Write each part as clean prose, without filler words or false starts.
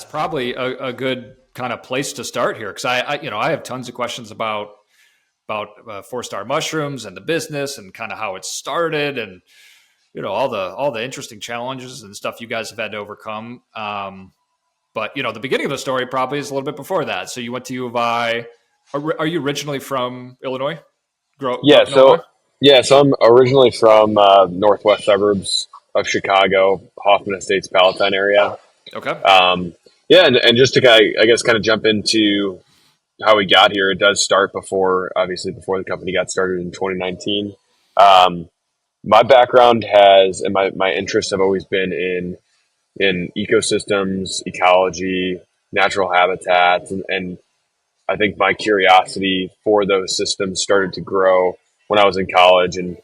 probably a good kind of place to start here because I have tons of questions about 4-star mushrooms and the business and kind of how it started and all the interesting challenges and stuff you guys have had to overcome. But the beginning of the story probably is a little bit before that. So you went to U of I. Are you originally from Illinois? Grew Yeah, up in Illinois? so I'm originally from northwest suburbs of Chicago, Hoffman Estates, Palatine area. Okay. Um, yeah, and just to I guess kind of jump into how we got here, it does start obviously before the company got started in 2019. Um, my background and my interests have always been in ecosystems, ecology, natural habitats, and I think my curiosity for those systems started to grow when I was in college, and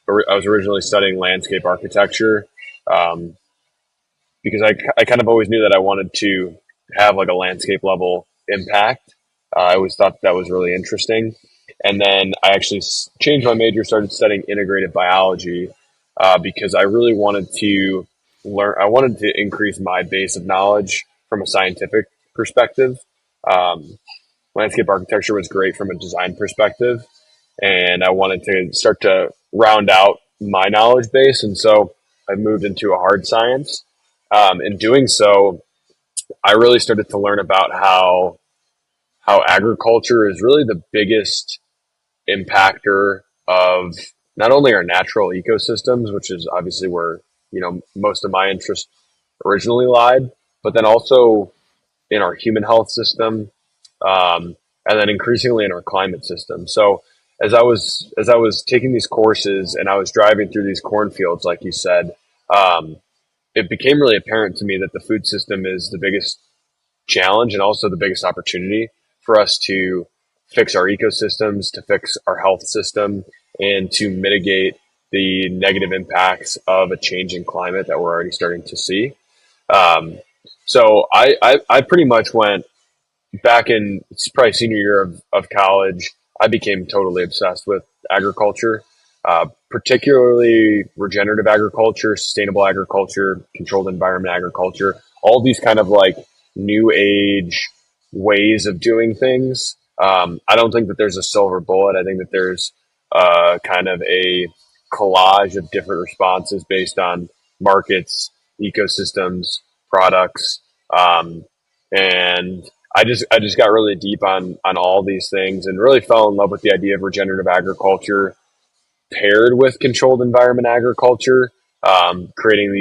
I was originally studying landscape architecture um, because I kind of always knew that I wanted to have like a landscape level impact. I always thought that was really interesting. And then I actually changed my major, started studying integrative biology because I really wanted to learn. I wanted to increase my base of knowledge from a scientific perspective. Um, Landscape architecture was great from a design perspective, and I wanted to start to round out my knowledge base. And so I moved into a hard science. In doing so, I really started to learn about how agriculture is really the biggest impactor of not only our natural ecosystems, which is obviously where most of my interest originally lied, but then also in our human health system, and then increasingly in our climate system. So as I was taking these courses and I was driving through these cornfields, like you said, um, it became really apparent to me that the food system is the biggest challenge and also the biggest opportunity for us to fix our ecosystems, to fix our health system, and to mitigate the negative impacts of a changing climate that we're already starting to see. Um, so I pretty much went back in it's probably senior year of college. I became totally obsessed with agriculture, particularly regenerative agriculture, sustainable agriculture, controlled environment agriculture, all these kind of like new age ways of doing things. I don't think that there's a silver bullet. I think that there's kind of a collage of different responses based on markets, ecosystems, products, and I just got really deep on all these things and really fell in love with the idea of regenerative agriculture paired with controlled environment agriculture, creating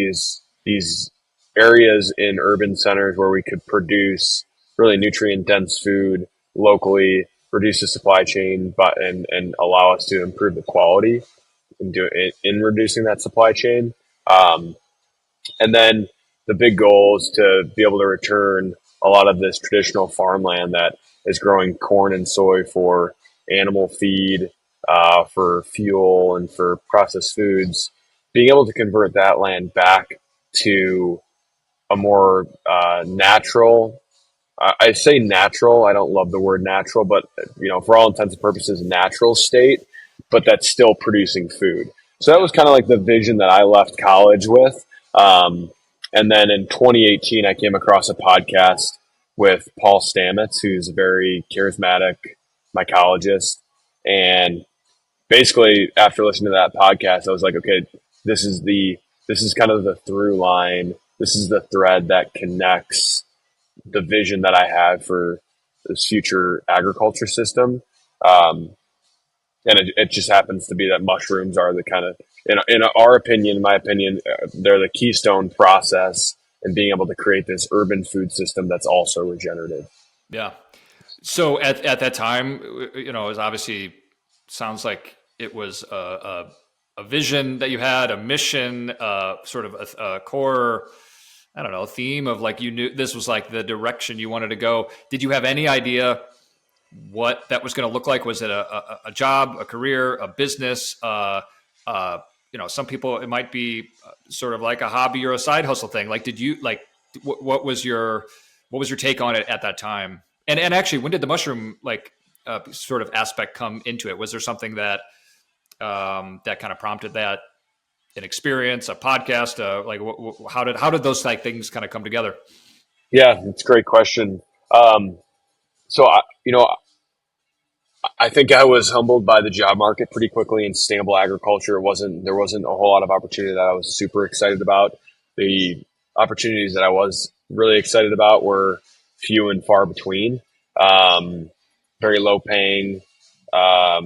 these areas in urban centers where we could produce really nutrient dense food locally, reduce the supply chain, but and allow us to improve the quality in reducing that supply chain. Um, and then the big goal is to be able to return a lot of this traditional farmland that is growing corn and soy for animal feed, for fuel, and for processed foods. Being able to convert that land back to a more natural. I say natural. I don't love the word natural, but for all intents and purposes, natural state. But that's still producing food. So that Yeah. was kind of like the vision that I left college with. Um, and then in 2018, I came across a podcast with Paul Stamets, who's a very charismatic mycologist. And basically, after listening to that podcast, I was like, okay, this is kind of the through line. This is the thread that connects the vision that I have for this future agriculture system. Um, and it just happens to be that mushrooms are the kind of, in our opinion, in my opinion, they're the keystone process in being able to create this urban food system that's also regenerative. Yeah. So at that time, it was obviously sounds like it was a vision that you had, a mission, sort of a core, I don't know, theme of like you knew this was like the direction you wanted to go. Did you have any idea what that was going to look like? Was it a job, a career, a business? Some people it might be sort of like a hobby or a side hustle thing. Like, did you like what was your take on it at that time? And actually, when did the mushroom sort of aspect come into it? Was there something that that kind of prompted that? An experience, a podcast, how did those like things kind of come together? Yeah, it's a great question. So I think I was humbled by the job market pretty quickly in sustainable agriculture. There wasn't a whole lot of opportunity that I was super excited about. The opportunities that I was really excited about were few and far between. Um, Very low paying, a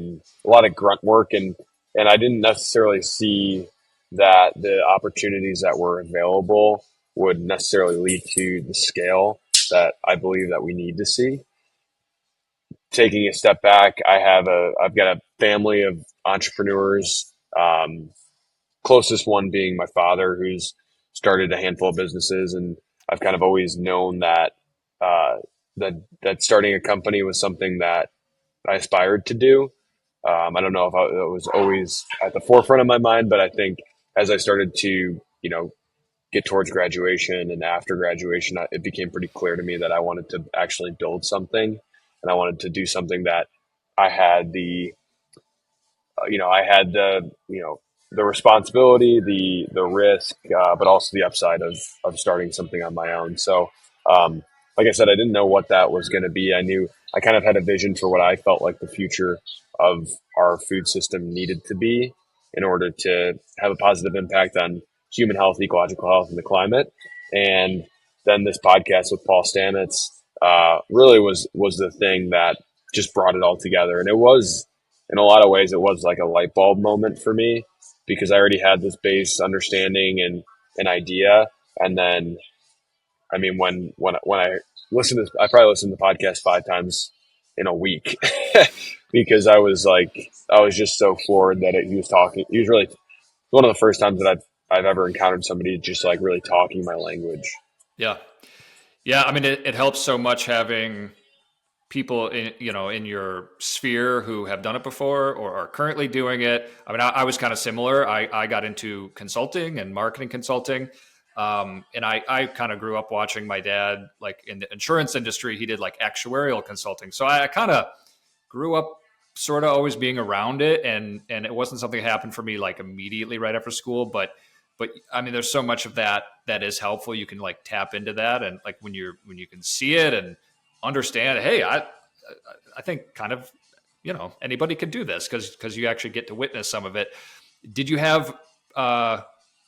lot of grunt work, and I didn't necessarily see that the opportunities that were available would necessarily lead to the scale that I believe that we need to see. Taking a step back, I've got a family of entrepreneurs. Closest one being my father, who's started a handful of businesses, and I've kind of always known that that starting a company was something that I aspired to do. I don't know if it was always at the forefront of my mind, but I think as I started to, get towards graduation and after graduation, it became pretty clear to me that I wanted to actually build something, and I wanted to do something that I had I had the responsibility, the risk, but also the upside of starting something on my own. So, um, like I said, I didn't know what that was going to be. I knew I kind of had a vision for what I felt like the future of our food system needed to be in order to have a positive impact on human health, ecological health, and the climate. And then this podcast with Paul Stamets really was the thing that just brought it all together. And it was, in a lot of ways, it was like a light bulb moment for me because I already had this base understanding and an idea. And then, I mean, when I listened to, I probably listened to the podcast 5 times in a week because I was just so floored that he was talking. He was really one of the first times that I've ever encountered somebody just like really talking my language. Yeah. Yeah. I mean, it helps so much having people in your sphere who have done it before or are currently doing it. I mean, I was kind of similar. I got into consulting and marketing consulting. And I kind of grew up watching my dad, like in the insurance industry, he did like actuarial consulting. So I kind of grew up sort of always being around it. And it wasn't something that happened for me like immediately right after school, but I mean, there's so much of that that is helpful. You can like tap into that. And like when you can see it and understand, hey, I think kind of, anybody could do this because you actually get to witness some of it. Did you have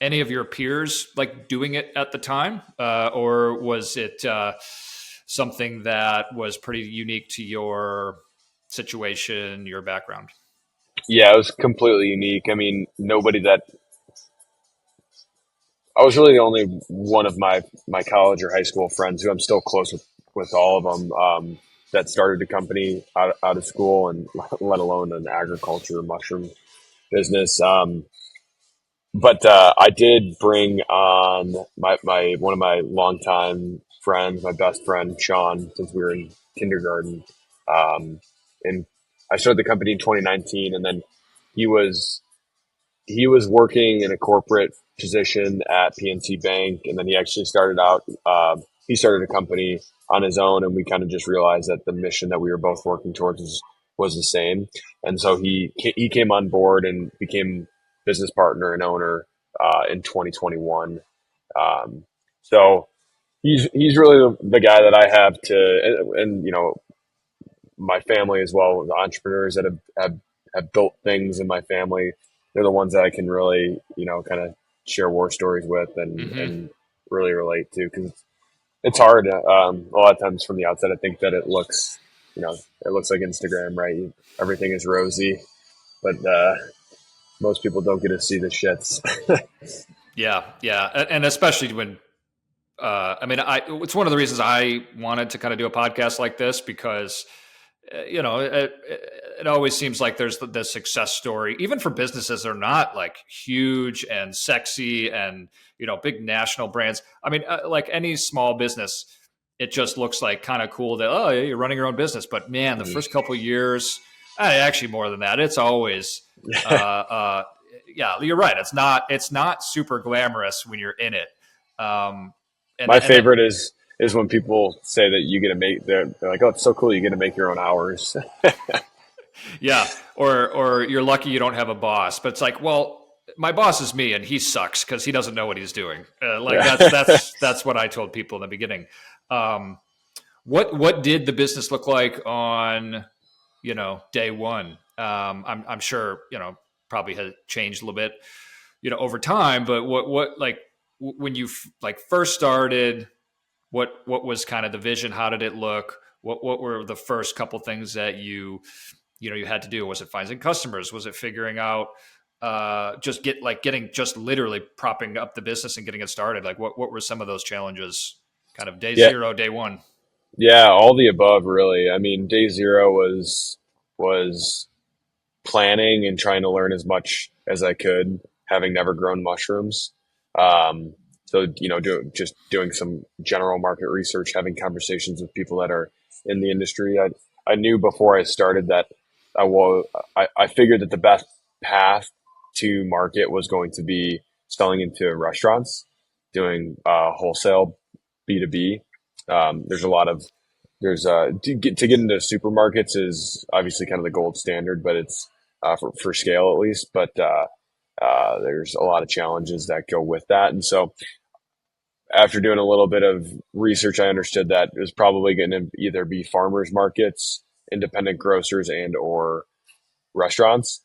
any of your peers like doing it at the time, or was it something that was pretty unique to your situation, your background? Yeah, it was completely unique. I mean, nobody that I was really the only one of my college or high school friends who I'm still close with all of them that started a company out of school and let alone an agriculture mushroom business. But I did bring on my one of my longtime friends, my best friend Sean, since we were in kindergarten. Um, and I started the company in 2019, and then he was he was working in a corporate position at PNC Bank, and then he actually started out. He started a company on his own, and we kind of just realized that the mission that we were both working towards was the same. And so he came on board and became business partner and owner in 2021. So he's really the guy that I have to, and my family as well, the entrepreneurs that have built things in my family. They're the ones that I can really, kind of share war stories with Mm-hmm. and really relate to because it's hard. A lot of times from the outside, I think that it looks like Instagram, right? Everything is rosy, but most people don't get to see the shits. Yeah, yeah, and especially when I mean, it's one of the reasons I wanted to kind of do a podcast like this because it always seems like there's the success story, even for businesses that are not like huge and sexy and big national brands. I mean, like any small business, it just looks like kind of cool that yeah, you're running your own business. But man, the first couple of years, actually more than that, it's always yeah, you're right. It's not super glamorous when you're in it. Um, and My and then favorite is when people say that you get to make. They're like, "Oh, it's so cool! You get to make your own hours." yeah, or you're lucky you don't have a boss. But it's like, well, my boss is me, and he sucks because he doesn't know what he's doing. Like Yeah. that's what I told people in the beginning. What did the business look like on, day one? I'm sure, probably has changed a little bit, over time, but what like when you like first started, what was kind of the vision? How did it look? What were the first couple things that you had to do? Was it finding customers? Was it figuring out getting just literally propping up the business and getting it started? Like what were some of those challenges? Kind of day Yeah, zero, day one. yeah, all the above, really. I mean, day zero was planning and trying to learn as much as I could, having never grown mushrooms. So, just doing some general market research, having conversations with people that are in the industry. I knew before I started that I figured that the best path to market was going to be selling into restaurants, doing wholesale B2B. There's a lot of there's to get into supermarkets is obviously kind of the gold standard, but it's for scale at least. But there's a lot of challenges that go with that, and so after doing a little bit of research, I understood that it was probably going to either be farmers markets, independent grocers, and or restaurants.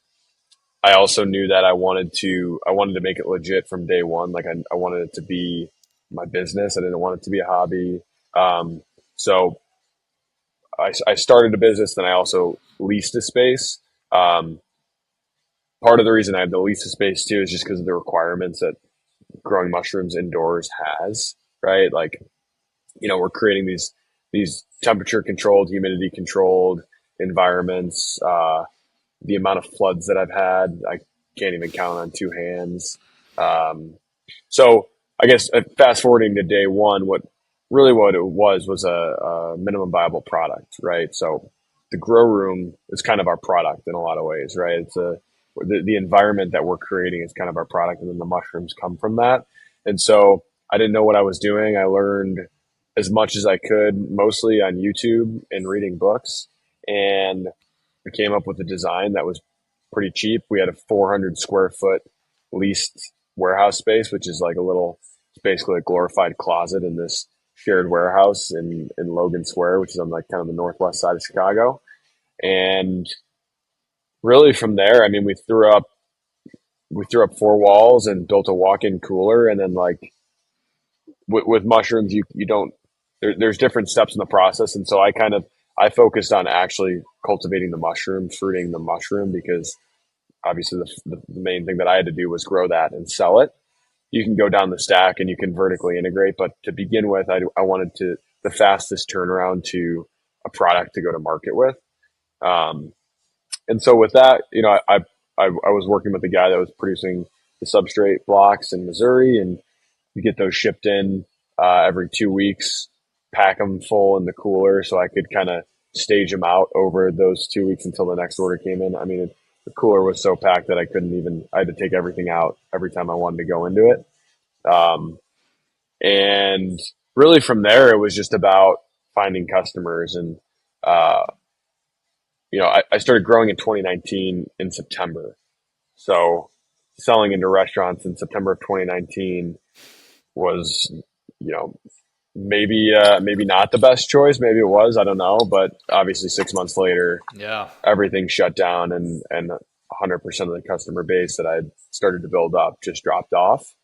I also knew that I wanted to make it legit from day one. Like I wanted it to be my business. I didn't want it to be a hobby. So I started a business, then I also leased a space. Um, Part of the reason I had to lease a space too is just because of the requirements that growing mushrooms indoors has, right? Like, we're creating these temperature controlled, humidity controlled environments. The amount of floods that I've had, I can't even count on two hands. Um, so I guess fast forwarding to day one, what it was a minimum viable product, right? So the grow room is kind of our product in a lot of ways, right? The environment that we're creating is kind of our product, and then the mushrooms come from that. And so I didn't know what I was doing. I learned as much as I could, mostly on YouTube and reading books, and I came up with a design that was pretty cheap. We had a 400 square foot leased warehouse space, which is like it's basically a glorified closet in this shared warehouse in Logan Square, which is on like kind of the northwest side of Chicago. And really from there, I mean, we threw up four walls and built a walk-in cooler. And then like with mushrooms, you don't, there's different steps in the process. And so I focused on actually cultivating the mushroom, fruiting the mushroom, because obviously the main thing that I had to do was grow that and sell it. You can go down the stack and you can vertically integrate, but to begin with, I wanted the fastest turnaround to a product to go to market with. Um, and so with that, I was working with a guy that was producing the substrate blocks in Missouri, and we get those shipped in every 2 weeks, pack them full in the cooler so I could kind of stage them out over those 2 weeks until the next order came in. I mean, the cooler was so packed that I had to take everything out every time I wanted to go into it. Um, and really from there, it was just about finding customers. And, uh, I started growing in 2019 in September. So selling into restaurants in September of 2019 was, you know, maybe not the best choice. Maybe it was, I don't know. But obviously 6 months later, Yeah. everything shut down, and 100% of the customer base that I had started to build up just dropped off,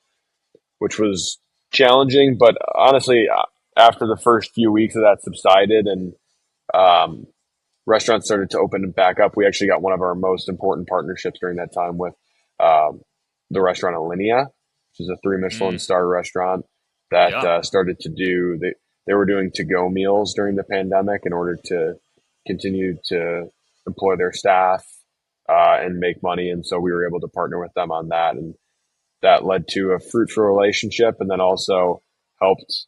which was challenging. But honestly, after the first few weeks of that subsided and um, restaurants started to open back up, we actually got one of our most important partnerships during that time with um, the restaurant Alinea, which is a three Michelin Mm, star restaurant that yeah. started to do they were doing to go meals during the pandemic in order to continue to employ their staff and make money. And so we were able to partner with them on that, and that led to a fruitful relationship, and then also helped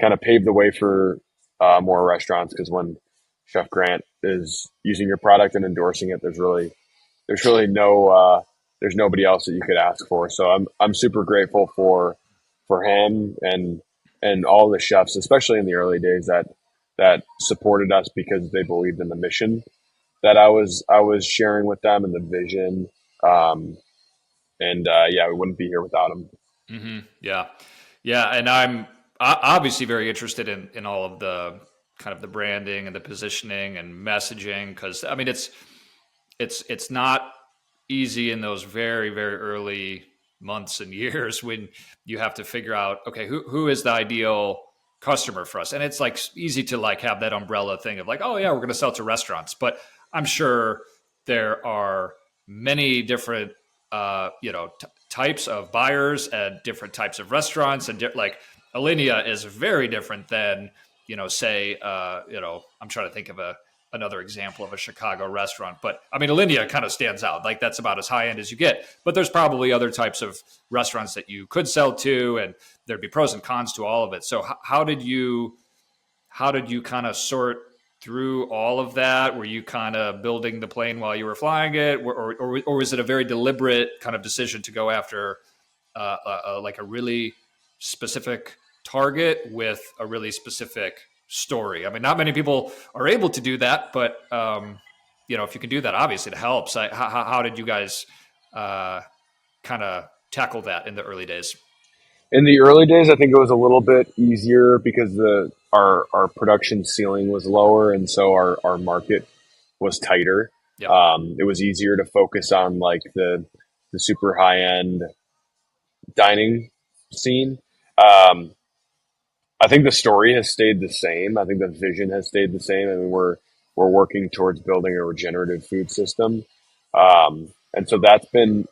kind of pave the way for more restaurants, because when Chef Grant is using your product and endorsing it, there's really no there's nobody else that you could ask for. So I'm super grateful for him and all the chefs, especially in the early days, that supported us because they believed in the mission that I was sharing with them, and the vision. And yeah, we wouldn't be here without them. Yeah. Yeah. And obviously very interested in all of the kind of the branding and the positioning and messaging, because I mean it's not easy in those very very early months and years when you have to figure out, okay, who is the ideal customer for us. And it's like easy to like have that umbrella thing of like, oh yeah, we're going to sell to restaurants, but I'm sure there are many different types of buyers and different types of restaurants, and like Alinea is very different than say I'm trying to think of another example of a Chicago restaurant, but I mean Alinea kind of stands out, like that's about as high end as you get, but there's probably other types of restaurants that you could sell to, and there'd be pros and cons to all of it. So how did you kind of sort through all of that? Were you kind of building the plane while you were flying it, or was it a very deliberate kind of decision to go after like a really specific target with a really specific story? I mean, not many people are able to do that, but if you can do that, obviously it helps. How did you guys kind of tackle that in the early days? In the early days, I think it was a little bit easier because our production ceiling was lower, and so our market was tighter. Yep. It was easier to focus on like the super high end dining scene. I think the story has stayed the same. I think the vision has stayed the same. I mean, we're working towards building a regenerative food system, and so that's been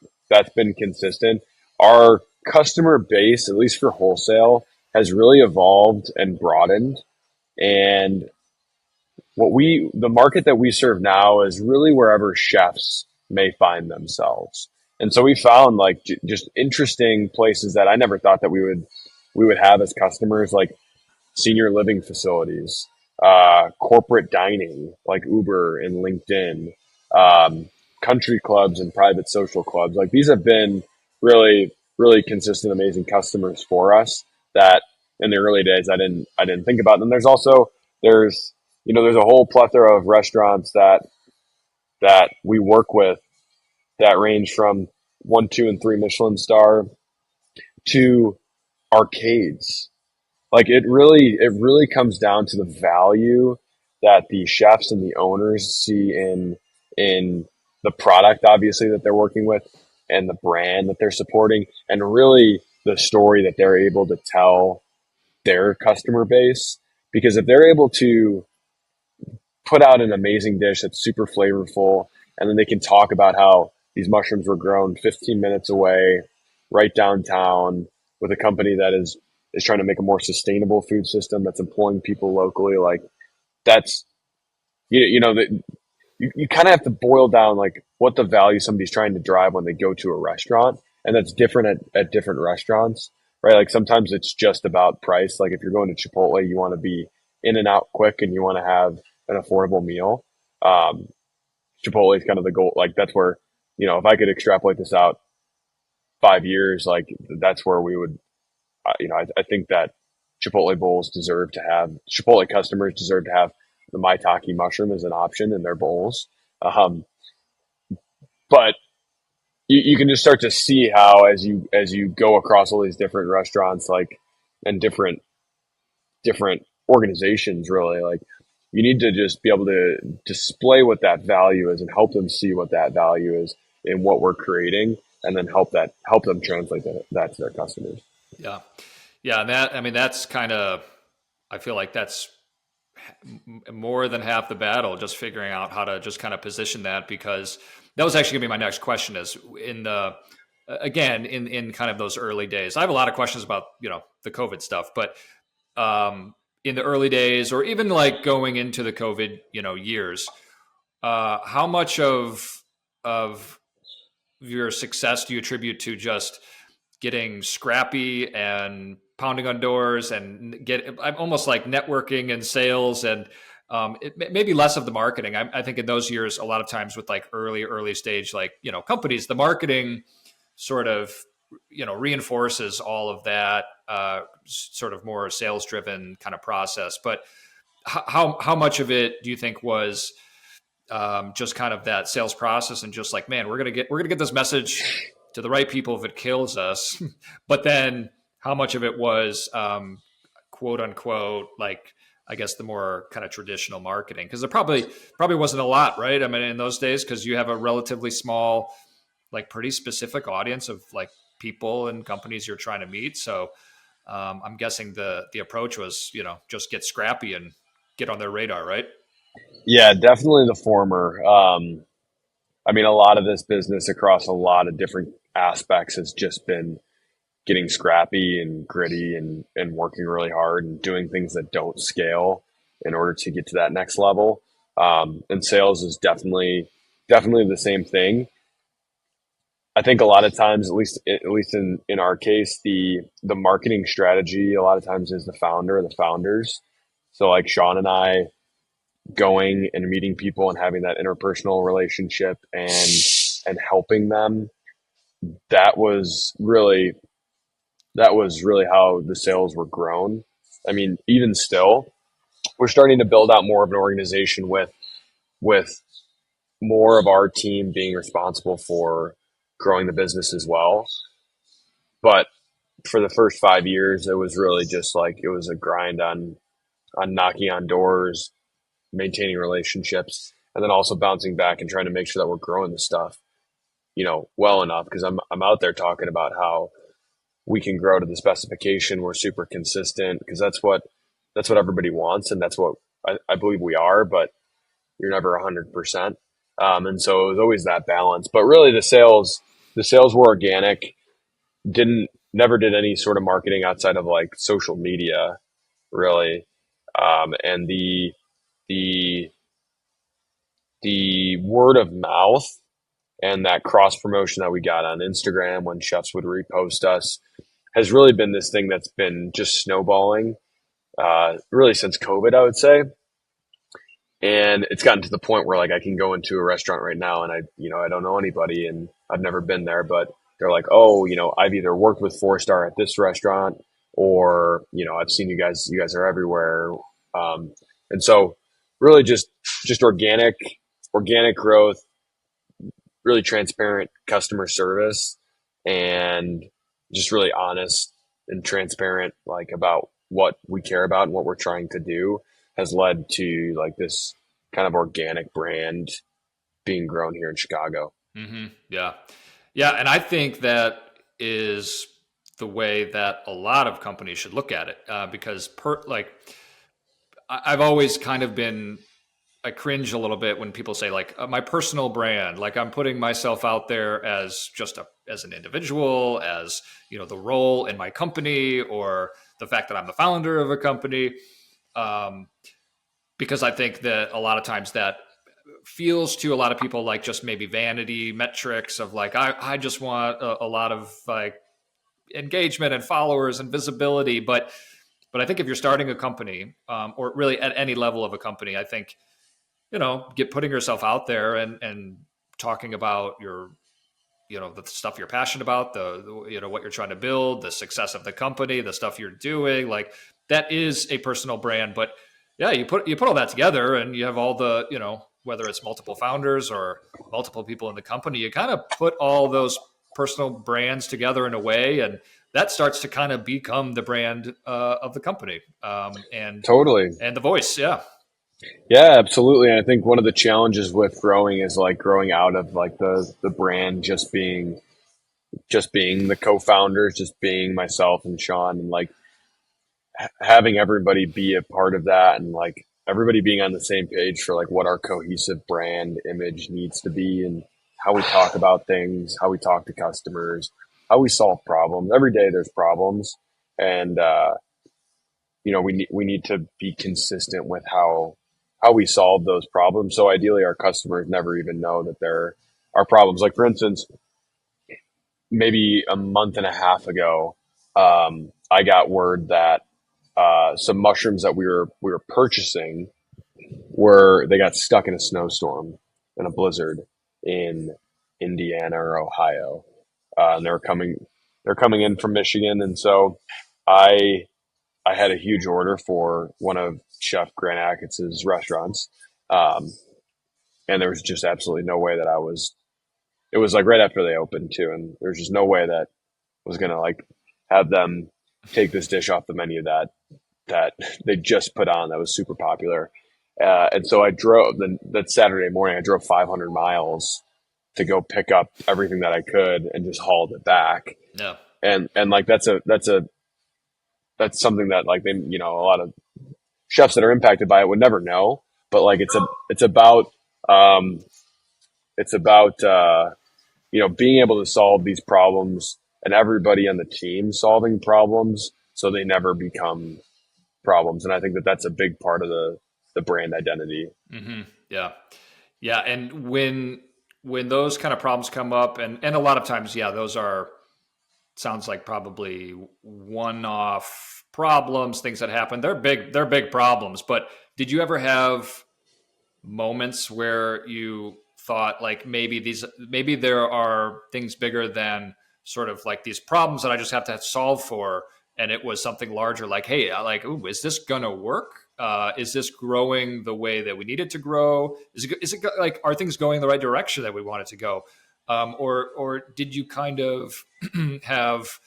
consistent. Our customer base, at least for wholesale, has really evolved and broadened. And the market that we serve now is really wherever chefs may find themselves. And so we found like just interesting places that I never thought that we would have as customers, like senior living facilities, corporate dining like Uber and LinkedIn, country clubs and private social clubs. Like these have been really, really consistent, amazing customers for us that in the early days I didn't think about. And there's a whole plethora of restaurants that we work with that range from 1, 2, and 3 Michelin star to arcades. Like it really comes down to the value that the chefs and the owners see in the product, obviously, that they're working with, and the brand that they're supporting, and really the story that they're able to tell their customer base. Because if they're able to put out an amazing dish that's super flavorful, and then they can talk about how these mushrooms were grown 15 minutes away, right downtown, with a company that is trying to make a more sustainable food system that's employing people locally. Like that's that you kind of have to boil down like what the value somebody's trying to drive when they go to a restaurant, and that's different at different restaurants, right? Like sometimes it's just about price. Like if you're going to Chipotle, you want to be in and out quick, and you want to have an affordable meal. Chipotle is kind of the goal. Like that's where, if I could extrapolate this out 5 years, like that's where we would, I think that Chipotle customers deserve to have the maitake mushroom as an option in their bowls. Um, but you can just start to see how as you go across all these different restaurants, like, and different organizations, really, like you need to just be able to display what that value is and help them see what that value is in what we're creating, and then help them translate that to their customers. Yeah. Yeah. And that, I mean, that's kind of, I feel like that's more than half the battle, just figuring out how to just kind of position that, because that was actually gonna be my next question is in the, again, in kind of those early days, I have a lot of questions about, the COVID stuff, but, in the early days, or even like going into the COVID, years, how much of your success do you attribute to just getting scrappy and pounding on doors and I'm almost like networking and sales, and maybe less of the marketing. I think in those years, a lot of times with like early stage, like, companies, the marketing sort of, reinforces all of that sort of more sales driven kind of process. But how much of it do you think was just kind of that sales process and just like, man, we're gonna get this message to the right people if it kills us, but then how much of it was quote unquote, like, I guess the more kind of traditional marketing? Because there probably wasn't a lot, right? I mean, in those days, because you have a relatively small, like pretty specific audience of like people and companies you're trying to meet. So I'm guessing the approach was, just get scrappy and get on their radar, right? Yeah, definitely the former. I mean, a lot of this business across a lot of different aspects has just been getting scrappy and gritty and working really hard and doing things that don't scale in order to get to that next level. And sales is definitely the same thing. I think a lot of times, at least in our case, the marketing strategy a lot of times is the founder or the founders. So like Sean and I going and meeting people and having that interpersonal relationship and helping them, that was really how the sales were grown. I mean, even still, we're starting to build out more of an organization with more of our team being responsible for growing the business as well. But for the first 5 years, it was really just like it was a grind on knocking on doors, maintaining relationships, and then also bouncing back and trying to make sure that we're growing the stuff, well enough. Because I'm out there talking about how we can grow to the specification. We're super consistent because that's what everybody wants, and that's what I believe we are. But you're never 100%, and so it was always that balance. But really, the sales were organic. Didn't Never did any sort of marketing outside of like social media, really, and the the word of mouth and that cross promotion that we got on Instagram when chefs would repost us has really been this thing that's been just snowballing, really since COVID, I would say. And it's gotten to the point where like I can go into a restaurant right now and I don't know anybody and I've never been there, but they're like, oh, I've either worked with 4 Star at this restaurant or, I've seen you guys are everywhere. And so really just organic growth, really transparent customer service, and just really honest and transparent, like about what we care about and what we're trying to do has led to like this kind of organic brand being grown here in Chicago. Yeah. Yeah. And I think that is the way that a lot of companies should look at it, because I've always kind of been, I cringe a little bit when people say like my personal brand, like I'm putting myself out there as as an individual, as, the role in my company or the fact that I'm the founder of a company. Um, because I think that a lot of times that feels to a lot of people like just maybe vanity metrics of like, I just want a lot of like engagement and followers and visibility. But I think if you're starting a company, or really at any level of a company, I think, get putting yourself out there and talking about the stuff you're passionate about, what you're trying to build, the success of the company, the stuff you're doing, like that is a personal brand. But yeah, you put all that together and you have all the, whether it's multiple founders or multiple people in the company, you kind of put all those personal brands together in a way, and that starts to kind of become the brand of the company, and Totally. the voice. Yeah. Yeah, absolutely. And I think one of the challenges with growing is like growing out of like the brand just being the co-founders, just being myself and Sean, and like having everybody be a part of that, and like everybody being on the same page for like what our cohesive brand image needs to be, and how we talk about things, how we talk to customers, how we solve problems. Every day there's problems, and we need to be consistent with how we solve those problems. So ideally, our customers never even know that there are problems. Like for instance, maybe a month and a half ago, I got word that some mushrooms that we were purchasing they got stuck in a snowstorm in a blizzard in Indiana or Ohio, and they're coming in from Michigan, and so I I had a huge order for one of Chef Grant Achatz' restaurants, um, and there was just absolutely no way that I was. It was like right after they opened too, and there's just no way that I was gonna like have them take this dish off the menu that they just put on that was super popular. And so I drove that Saturday morning. I drove 500 miles to go pick up everything that I could and just hauled it back. No. And like that's something that like they a lot of chefs that are impacted by it would never know. But like it's about um, it's about being able to solve these problems and everybody on the team solving problems so they never become problems. And I think that that's a big part of the brand identity. Yeah. Yeah. And when those kind of problems come up, and a lot of times, yeah, those are, sounds like probably one-off problems, things that happen. They're big problems. But did you ever have moments where you thought like maybe there are things bigger than sort of like these problems that I just have to solve for, and it was something larger, like, hey, like, ooh, is this gonna work? Is this growing the way that we need it to grow? Is it like, are things going the right direction that we want it to go? Or did you kind of have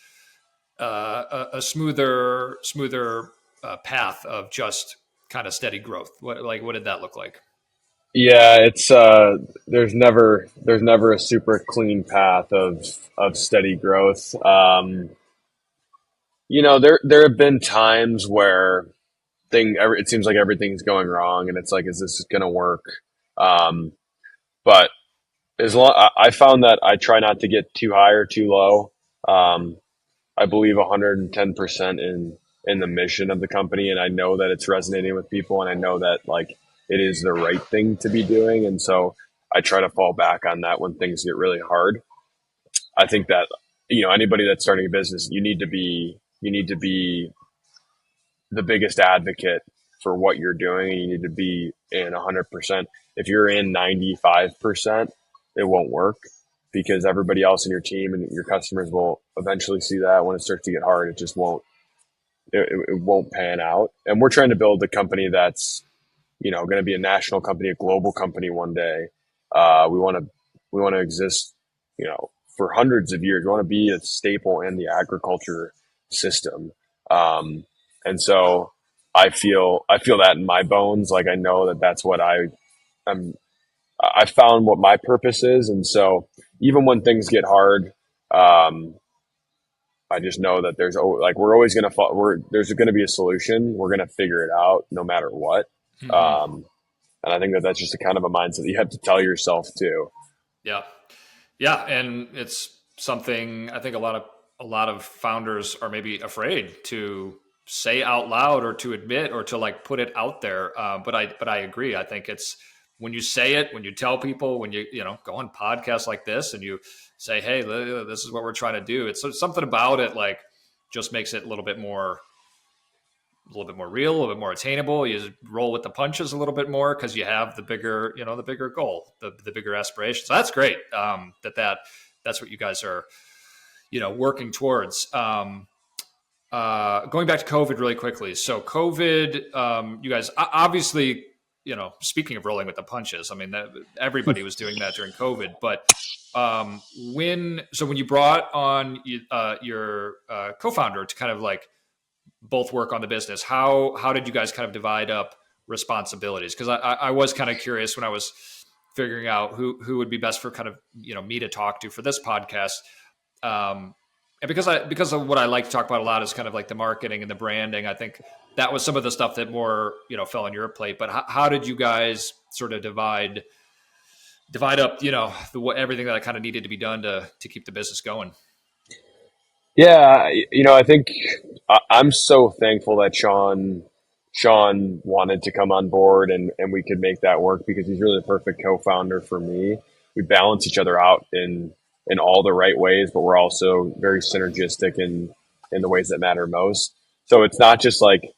a smoother path of just kind of steady growth? What did that look like? Yeah, it's there's never a super clean path of steady growth. There have been times where it seems like everything's going wrong, and it's like, is this going to work? Um, but I found that I try not to get too high or too low. Um, I believe 110% in the mission of the company, and I know that it's resonating with people, and I know that like it is the right thing to be doing, and so I try to fall back on that when things get really hard. I think that anybody that's starting a business, you need to be the biggest advocate for what you're doing, and you need to be in 100%. If you're in 95%, it won't work because everybody else in your team and your customers will eventually see that when it starts to get hard, it won't pan out. And we're trying to build a company that's, going to be a national company, a global company one day. We want to exist, for hundreds of years. We want to be a staple in the agriculture system. And so I feel that in my bones. Like I know that that's what I'm, I found what my purpose is. And so even when things get hard, um, I just know that we're always going to there's going to be a solution. We're going to figure it out no matter what. Mm-hmm. Um, and I think that that's just a kind of a mindset that you have to tell yourself too. Yeah. Yeah, and it's something I think a lot of founders are maybe afraid to say out loud or to admit or to like put it out there. But I agree. I think it's when you say it, when you tell people, when you go on podcasts like this and you say, "Hey, this is what we're trying to do." It's something about it like just makes it a little bit more real, a little bit more attainable. You just roll with the punches a little bit more because you have the bigger goal, the bigger aspiration. So that's great. That's what you guys are, working towards. Going back to COVID really quickly. So COVID, you guys obviously, speaking of rolling with the punches, I mean, everybody was doing that during COVID, but when you brought on your co-founder to kind of like both work on the business, how did you guys kind of divide up responsibilities? Because I was kind of curious when I was figuring out who would be best for kind of me to talk to for this podcast. And because of what I like to talk about a lot is kind of like the marketing and the branding. I think that was some of the stuff that more fell on your plate. But how did you guys sort of divide up everything that kind of needed to be done to keep the business going? Yeah, I think I'm so thankful that Sean wanted to come on board and we could make that work because he's really the perfect co-founder for me. We balance each other out in all the right ways, but we're also very synergistic in the ways that matter most. So it's not just like,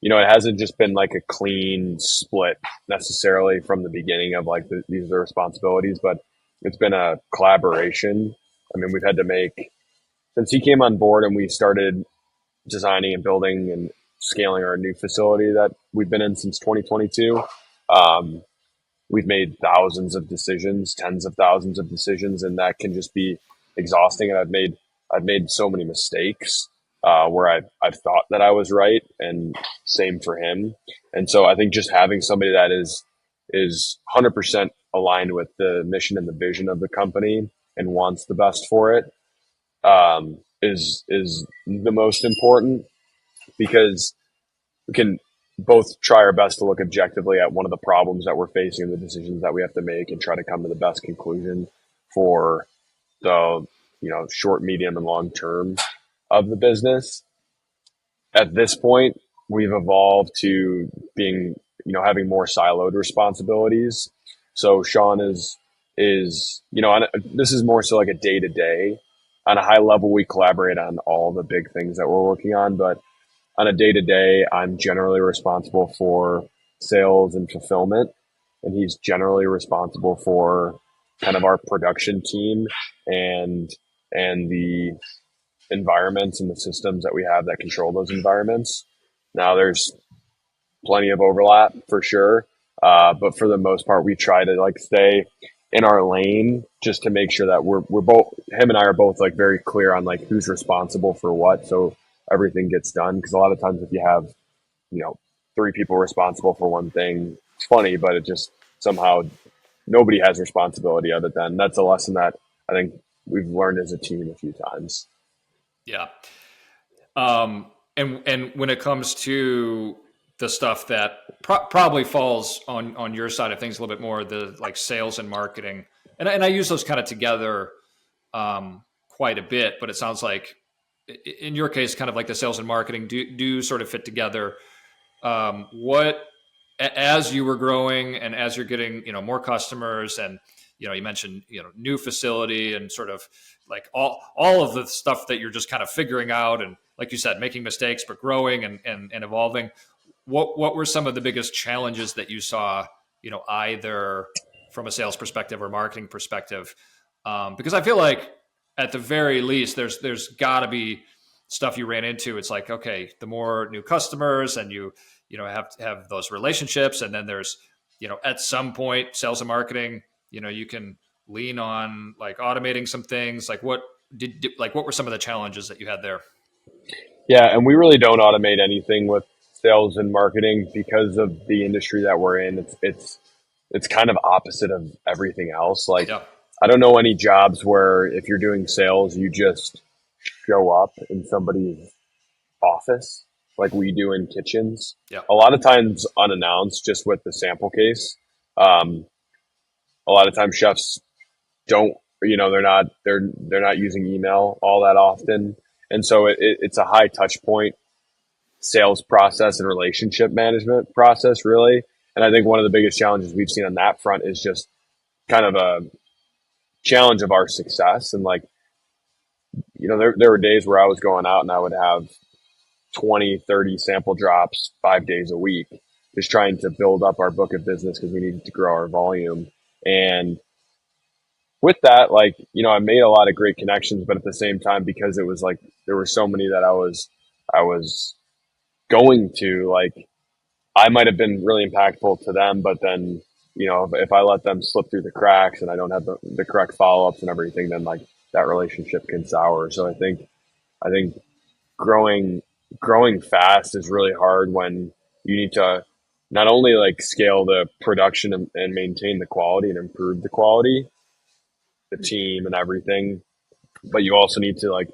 it hasn't just been like a clean split necessarily from the beginning of like these are the responsibilities, but it's been a collaboration. I mean, we've had to make since he came on board and we started designing and building and scaling our new facility that we've been in since 2022. Um, we've made thousands of decisions, tens of thousands of decisions, and that can just be exhausting. And I've made so many mistakes. where I've thought that I was right, and same for him. And so I think just having somebody that is 100% aligned with the mission and the vision of the company and wants the best for it, is the most important, because we can both try our best to look objectively at one of the problems that we're facing and the decisions that we have to make, and try to come to the best conclusion for the short, medium, and long term of the business. At this point, we've evolved to being, having more siloed responsibilities. So Sean is, this is more so like a day to day. On a high level, we collaborate on all the big things that we're working on, but on a day to day, I'm generally responsible for sales and fulfillment, and he's generally responsible for kind of our production team and the environments and the systems that we have that control those environments. Now, there's plenty of overlap for sure, but for the most part, we try to like stay in our lane, just to make sure that we're both, him and I are both like very clear on like who's responsible for what, so everything gets done. Because a lot of times, if you have three people responsible for one thing, it's funny, but it just somehow nobody has responsibility of it. Then that's a lesson that I think we've learned as a team a few times. Yeah. And when it comes to the stuff that probably falls on your side of things a little bit more, the like sales and marketing, and I use those kind of together quite a bit, but it sounds like in your case, kind of like the sales and marketing do sort of fit together. What, as you were growing and as you're getting, more customers, and, you mentioned, new facility and sort of like all of the stuff that you're just kind of figuring out. And like you said, making mistakes, but growing and evolving. What were some of the biggest challenges that you saw, either from a sales perspective or marketing perspective? Because I feel like at the very least, there's gotta be stuff you ran into. It's like, okay, the more new customers and have to have those relationships. And then there's, at some point, sales and marketing, you can lean on like automating some things. Like what were some of the challenges that you had there? Yeah, and we really don't automate anything with sales and marketing because of the industry that we're in. It's kind of opposite of everything else. Like, Yeah. I don't know any jobs where if you're doing sales, you just show up in somebody's office like we do in kitchens. Yeah. A lot of times unannounced, just with the sample case. Um, a lot of times chefs don't, they're not using email all that often, and so it's a high touch point sales process and relationship management process, really. And I think one of the biggest challenges we've seen on that front is just kind of a challenge of our success. And like, there were days where I was going out and I would have 20, 30 sample drops 5 days a week, just trying to build up our book of business because we needed to grow our volume. And with that, like, I made a lot of great connections, but at the same time, because it was like, there were so many that I was going to, like, I might have been really impactful to them, but then, if I let them slip through the cracks and I don't have the correct follow-ups and everything, then like that relationship can sour. So I think growing fast is really hard when you need to not only like scale the production and maintain the quality and improve the quality, the team and everything, but you also need to like,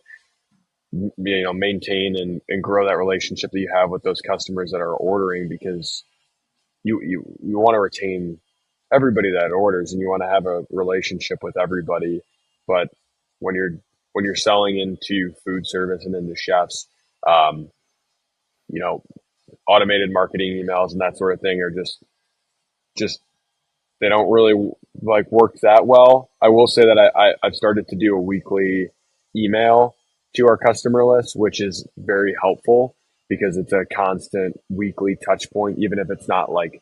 maintain and grow that relationship that you have with those customers that are ordering, because you want to retain everybody that orders, and you want to have a relationship with everybody. But when you're selling into food service and into chefs, um, you know, automated marketing emails and that sort of thing are just they don't really like work that well. I will say that I've started to do a weekly email to our customer list, which is very helpful because it's a constant weekly touch point, even if it's not like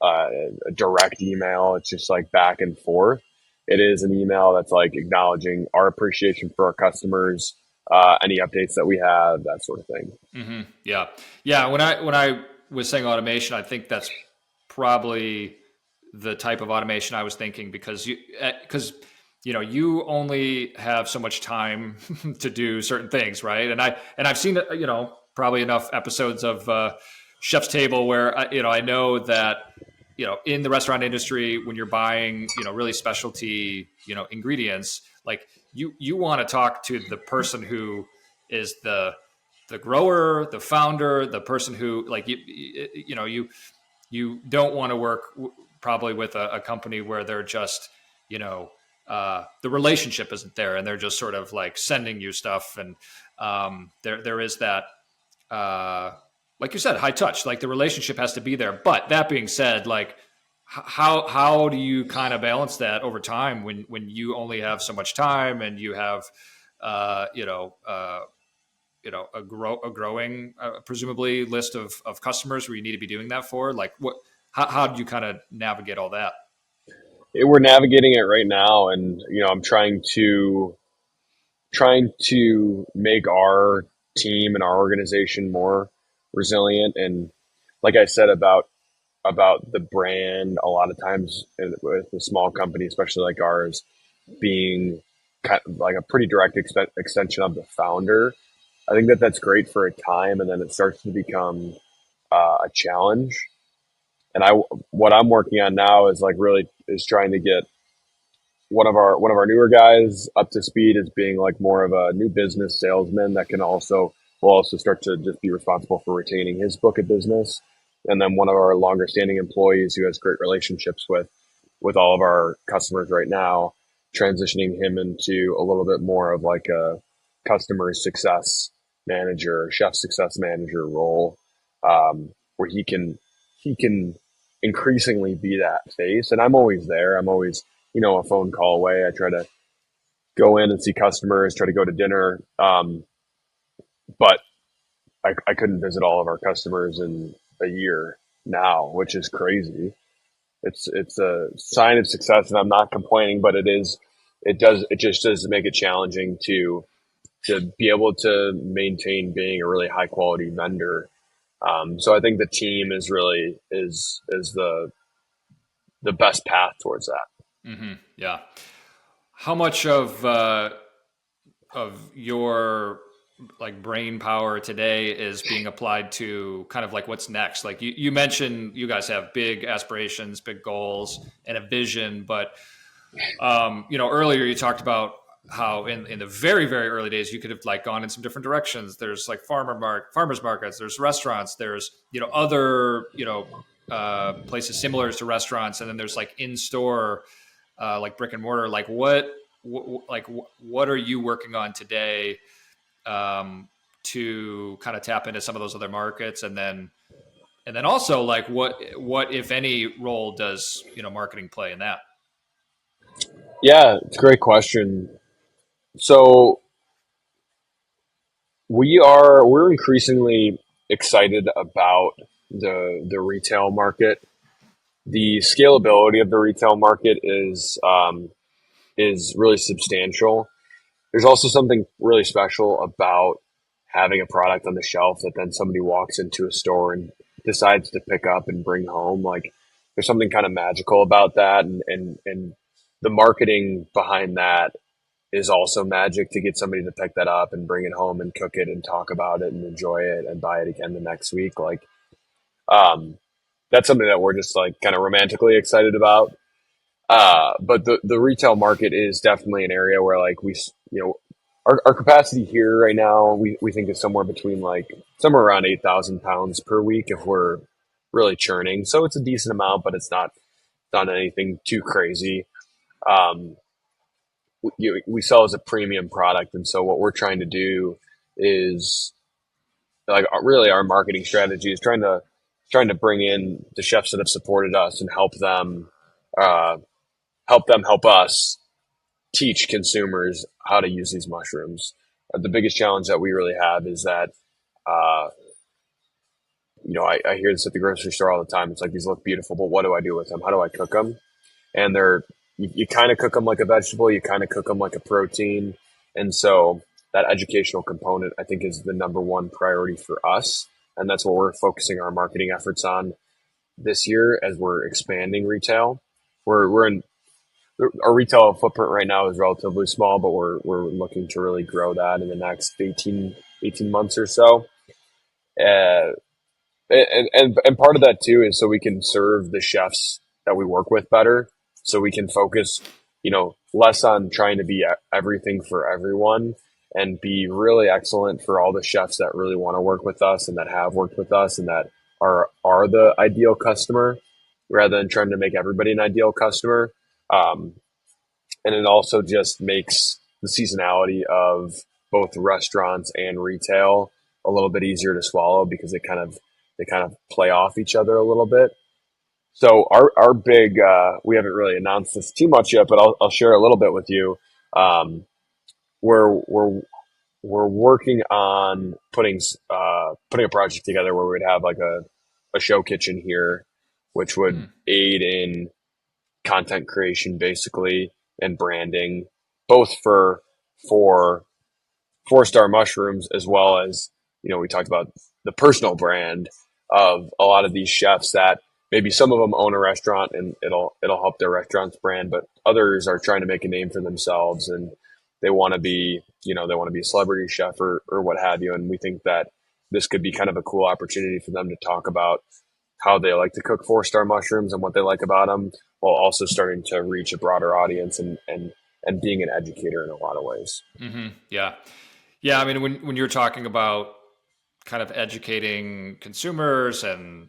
a direct email. It's just like back and forth. It is an email that's like acknowledging our appreciation for our customers, any updates that we have, that sort of thing. Yeah. Yeah. When I was saying automation, I think that's probably the type of automation I was thinking, because you only have so much time to do certain things, right? And I've seen, probably enough episodes of Chef's Table where I know that in the restaurant industry, when you're buying really specialty ingredients, like you want to talk to the person who is the grower, the founder, the person who, like, you don't want to work probably with a company where they're just the relationship isn't there and they're just sort of like sending you stuff. And there is that, like you said, high touch. Like, the relationship has to be there. But that being said, like, how do you kind of balance that over time when you only have so much time and you have a growing presumably list of customers where you need to be doing that for? Like, how do you kind of navigate all that? We're navigating it right now, and I'm trying to make our team and our organization more resilient. And like I said about the brand, a lot of times with a small company, especially like ours, being kind of like a pretty direct extension of the founder. I think that that's great for a time, and then it starts to become a challenge. And what I'm working on now is like really is trying to get one of our newer guys up to speed as being like more of a new business salesman that will also start to just be responsible for retaining his book of business. And then one of our longer standing employees who has great relationships with all of our customers right now, transitioning him into a little bit more of like a customer success manager, chef success manager role, where he can increasingly be that face. And I'm always there. I'm always a phone call away. I try to go in and see customers, try to go to dinner, but I couldn't visit all of our customers in a year now, which is crazy. It's a sign of success, and I'm not complaining, but it just does make it challenging to be able to maintain being a really high quality vendor. So I think the team is the best path towards that. Yeah. How much of your like brain power today is being applied to kind of like what's next? Like, you mentioned you guys have big aspirations, big goals, and a vision, but earlier you talked about how in the very, very early days you could have like gone in some different directions. There's like farmers markets, there's restaurants, there's other places similar to restaurants, and then there's like in store like brick and mortar. Like, what are you working on today to kind of tap into some of those other markets? And then also, like, what if any role does marketing play in that? Yeah, it's a great question. So we're increasingly excited about the retail market. The scalability of the retail market is really substantial. There's also something really special about having a product on the shelf that then somebody walks into a store and decides to pick up and bring home. Like, there's something kind of magical about that, and the marketing behind that is also magic, to get somebody to pick that up and bring it home and cook it and talk about it and enjoy it and buy it again the next week. Like, um, that's something that we're just like kind of romantically excited about. But the retail market is definitely an area where like our capacity here right now, we think is somewhere around 8,000 pounds per week if we're really churning. So it's a decent amount, but it's not anything too crazy. Um, we sell as a premium product, and so what we're trying to do is like really our marketing strategy is trying to bring in the chefs that have supported us and uh, help them help us teach consumers how to use these mushrooms. The biggest challenge that we really have is that uh, I hear this at the grocery store all the time. It's like, these look beautiful, but what do I do with them? How do I cook them? And you kind of cook them like a vegetable, you kind of cook them like a protein. And so that educational component, I think, is the number one priority for us. And that's what we're focusing our marketing efforts on this year as we're expanding retail. We're in our retail footprint right now is relatively small, but we're looking to really grow that in the next 18 months or so. Uh, and part of that too is so we can serve the chefs that we work with better, so we can focus, less on trying to be everything for everyone, and be really excellent for all the chefs that really want to work with us and that have worked with us and that are the ideal customer, rather than trying to make everybody an ideal customer. Um, and it also just makes the seasonality of both restaurants and retail a little bit easier to swallow, because they kind of play off each other a little bit. So our big we haven't really announced this too much yet, but I'll share a little bit with you. Um, we're working on putting a project together where we'd have like a show kitchen here, which would Hmm. aid in content creation basically, and branding, both for 4-star mushrooms, as well as, we talked about the personal brand of a lot of these chefs that maybe some of them own a restaurant and it'll help their restaurant's brand, but others are trying to make a name for themselves, and they want to be, they want to be a celebrity chef, or what have you. And we think that this could be kind of a cool opportunity for them to talk about how they like to cook 4-star mushrooms and what they like about them, while also starting to reach a broader audience, and being an educator in a lot of ways. Hmm. Yeah. Yeah. I mean, when you're talking about kind of educating consumers and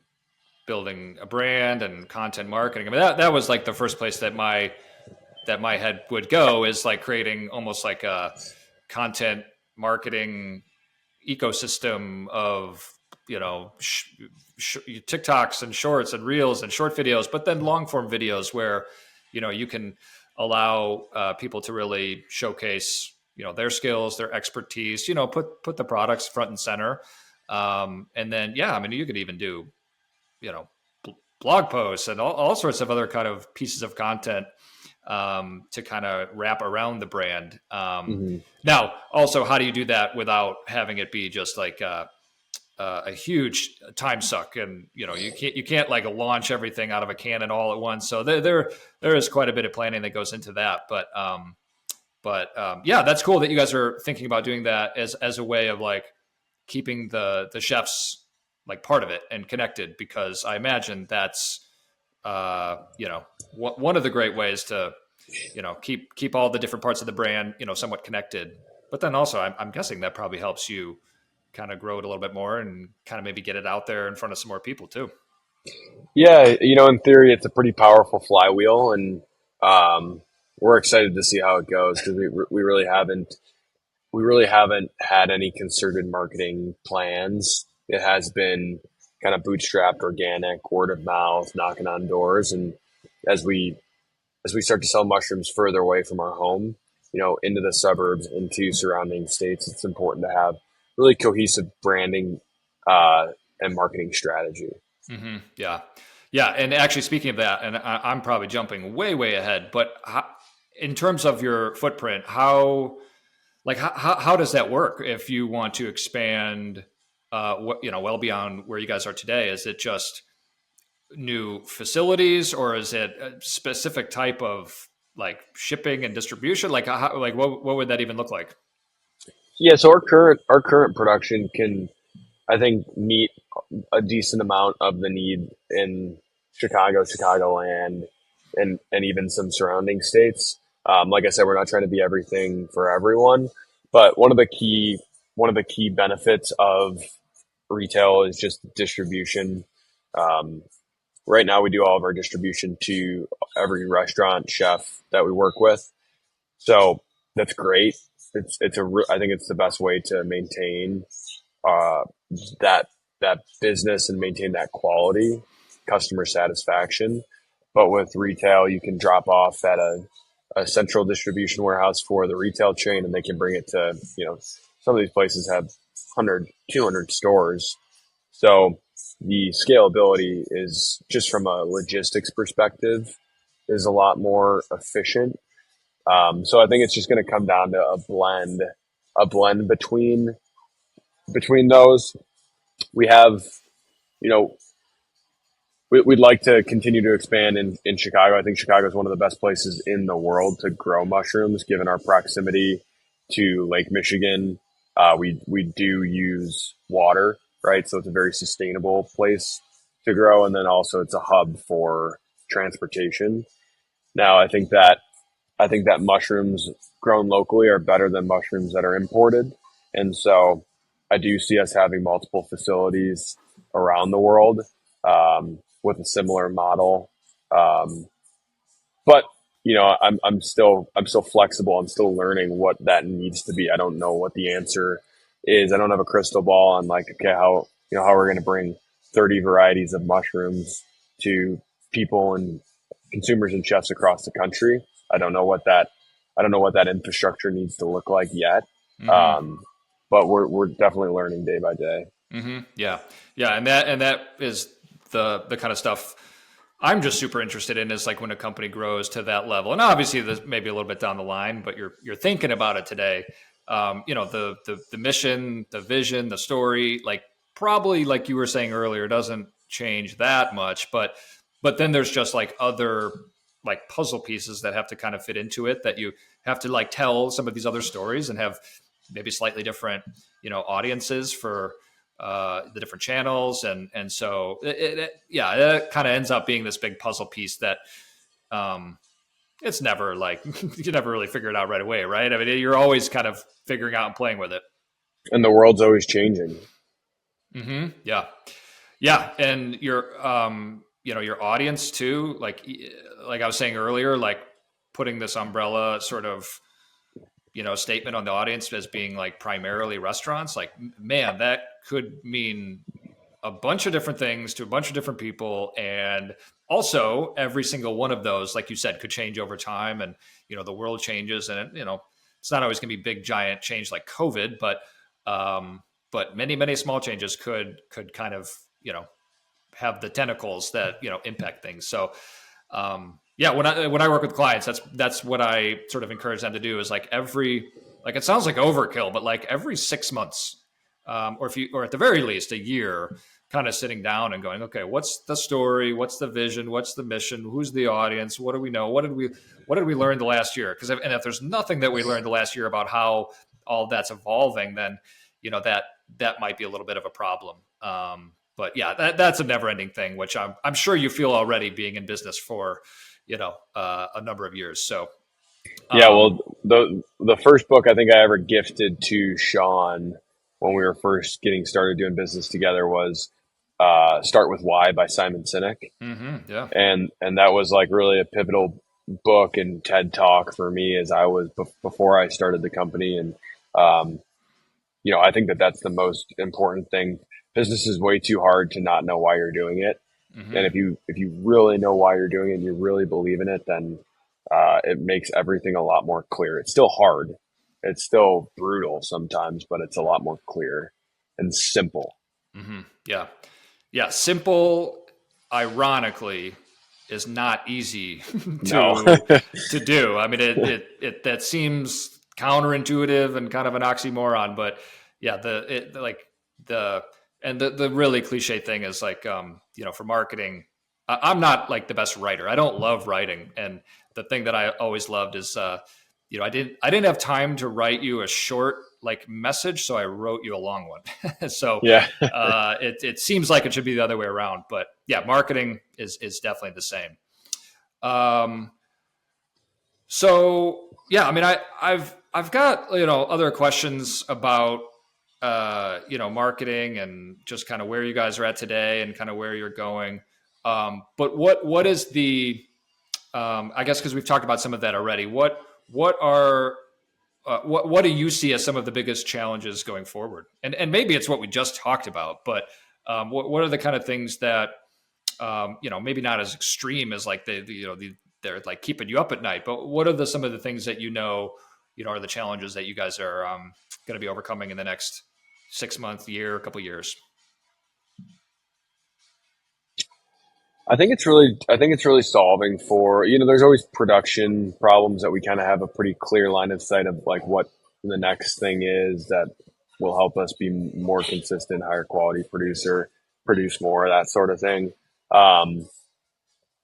building a brand and content marketing, I mean, that was like the first place that my head would go, is like creating almost like a content marketing ecosystem of, TikToks and shorts and reels and short videos, but then long form videos where, you can allow people to really showcase, their skills, their expertise, put the products front and center. And then, yeah, I mean, you could even do, you know, blog posts and all sorts of other kind of pieces of content to kind of wrap around the brand. Hmm. Now, also, how do you do that without having it be just like a huge time suck? And you can't like launch everything out of a cannon all at once. So there is quite a bit of planning that goes into that. But yeah, that's cool that you guys are thinking about doing that as a way of like keeping the chefs like part of it and connected, because I imagine that's one of the great ways to keep all the different parts of the brand somewhat connected. But then also, I'm guessing that probably helps you kind of grow it a little bit more and kind of maybe get it out there in front of some more people too. Yeah, in theory, it's a pretty powerful flywheel, and um, we're excited to see how it goes, because we really haven't had any concerted marketing plans. It has been kind of bootstrapped, organic, word of mouth, knocking on doors, and as we as we start to sell mushrooms further away from our home, into the suburbs, into surrounding states, it's important to have really cohesive branding and marketing strategy. Yeah, yeah. And actually, speaking of that, and I'm probably jumping way ahead, but in terms of your footprint, how does that work if you want to expand? Well beyond where you guys are today. Is it just new facilities, or is it a specific type of like shipping and distribution? Like, what would that even look like? Yeah, so our current production can, I think, meet a decent amount of the need in Chicago, Chicagoland, and even some surrounding states. Like I said, we're not trying to be everything for everyone, but one of the key benefits of retail is just distribution. Um, right now, we do all of our distribution to every restaurant chef that we work with, so that's great. I think it's the best way to maintain uh, that that business and maintain that quality, customer satisfaction. But with retail, you can drop off at a central distribution warehouse for the retail chain, and they can bring it to, some of these places have 100, 200 stores. So the scalability is, just from a logistics perspective, is a lot more efficient. So I think it's just going to come down to a blend between those. We have, you know, we'd like to continue to expand in Chicago. I think Chicago is one of the best places in the world to grow mushrooms, given our proximity to Lake Michigan. We do use water, right? So it's a very sustainable place to grow, and then also it's a hub for transportation. Now, I think that mushrooms grown locally are better than mushrooms that are imported, and so I do see us having multiple facilities around the world with a similar model. Um, but I'm still flexible. I'm still learning what that needs to be. I don't know what the answer is. I don't have a crystal ball on like, okay, how we're going to bring 30 varieties of mushrooms to people and consumers and chefs across the country. I don't know what that I don't know what that infrastructure needs to look like yet. Hmm. Um, but we're definitely learning day by day. Hmm. Yeah. Yeah. And that is the kind of stuff I'm just super interested in, is like when a company grows to that level. And obviously this maybe a little bit down the line, but you're thinking about it today. The mission, the vision, the story, like probably like you were saying earlier, doesn't change that much, but then there's just like other like puzzle pieces that have to kind of fit into it, that you have to like tell some of these other stories and have maybe slightly different, audiences for the different channels, and so yeah, it kind of ends up being this big puzzle piece that um, it's never like you never really figure it out right away, right? I mean, you're always kind of figuring out and playing with it. And the world's always changing. Hmm. Yeah, yeah, and your audience too, like I was saying earlier, like putting this umbrella sort of statement on the audience as being like primarily restaurants, like man, that could mean a bunch of different things to a bunch of different people. And also every single one of those, like you said, could change over time. And, the world changes, and it's not always going to be big, giant change like COVID, but many, many small changes could kind of, have the tentacles that, impact things. So, yeah, when I work with clients, that's what I sort of encourage them to do, is like like it sounds like overkill, but like every 6 months, or at the very least a year, kind of sitting down and going, okay, what's the story? What's the vision? What's the mission? Who's the audience? What do we know? What did we learn the last year? And if there's nothing that we learned the last year about how all that's evolving, then that might be a little bit of a problem. But yeah, that's a never ending thing, which I'm sure you feel already, being in business for a number of years. So Yeah, um, well, the first book I think I ever gifted to Sean when we were first getting started doing business together was "Start with Why" by Simon Sinek, yeah. and that was like really a pivotal book and TED Talk for me as I was before I started the company. And um, I think that that's the most important thing. Business is way too hard to not know why you're doing it. And Hmm. if you really know why you're doing it and you really believe in it, then it makes everything a lot more clear. It's still hard. It's still brutal sometimes, but it's a lot more clear and simple. Hmm. Yeah. Yeah. Simple, ironically, is not easy No. to do. I mean, it that seems counterintuitive and kind of an oxymoron, but yeah, the the really cliche thing is like, for marketing, I'm not like the best writer. I don't love writing, and the thing that I always loved is, I didn't have time to write you a short like message, so I wrote you a long one. So Yeah. it seems like it should be the other way around, but yeah, marketing is definitely the same. Um, so yeah, I mean, I've got other questions about marketing and just kind of where you guys are at today and kind of where you're going. But what is the I guess because we've talked about some of that already. What are what do you see as some of the biggest challenges going forward? And maybe it's what we just talked about, but what are the kind of things that maybe not as extreme as like they're like keeping you up at night, but what are some of the things that are the challenges that you guys are going to be overcoming in the next 6 months, year, a couple years? I think it's really solving for, there's always production problems that we kind of have a pretty clear line of sight of like what the next thing is that will help us be more consistent, higher quality producer, produce more, that sort of thing. Um,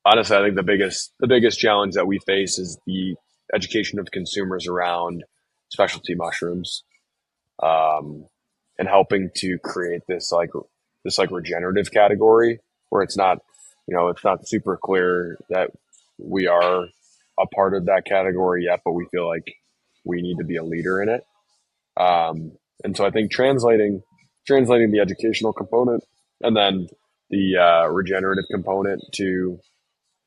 Honestly, I think the biggest challenge that we face is the education of consumers around specialty mushrooms, um, and helping to create this regenerative category where it's not super clear that we are a part of that category yet, but we feel like we need to be a leader in it. And so I think translating the educational component and then the regenerative component to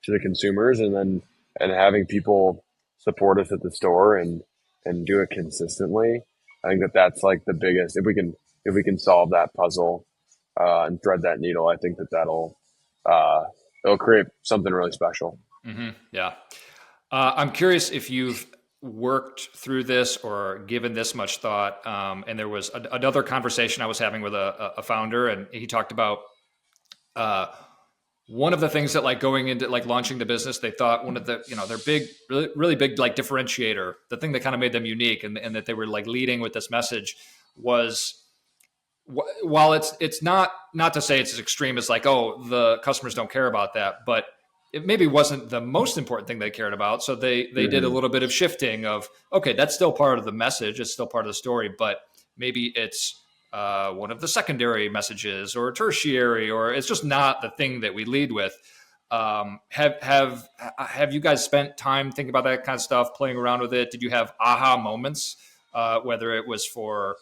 the consumers, and having people support us at the store and do it consistently. I think that's like the biggest. If we can solve that puzzle and thread that needle, I think uh, it'll create something really special. Yeah. I'm curious if you've worked through this or given this much thought. And there was another conversation I was having with a founder, and he talked about uh, one of the things that, like, going into like launching the business, they thought one of the, their big, really, really big, like, differentiator, the thing that kind of made them unique, and that they were like leading with this message was, while it's not to say it's as extreme as like, oh, the customers don't care about that, but it maybe wasn't the most important thing they cared about. So they did a Hmm. little bit of shifting of, okay, that's still part of the message, it's still part of the story, but maybe it's one of the secondary messages or tertiary, or it's just not the thing that we lead with. Have you guys spent time thinking about that kind of stuff, playing around with it? Did you have aha moments, whether it was for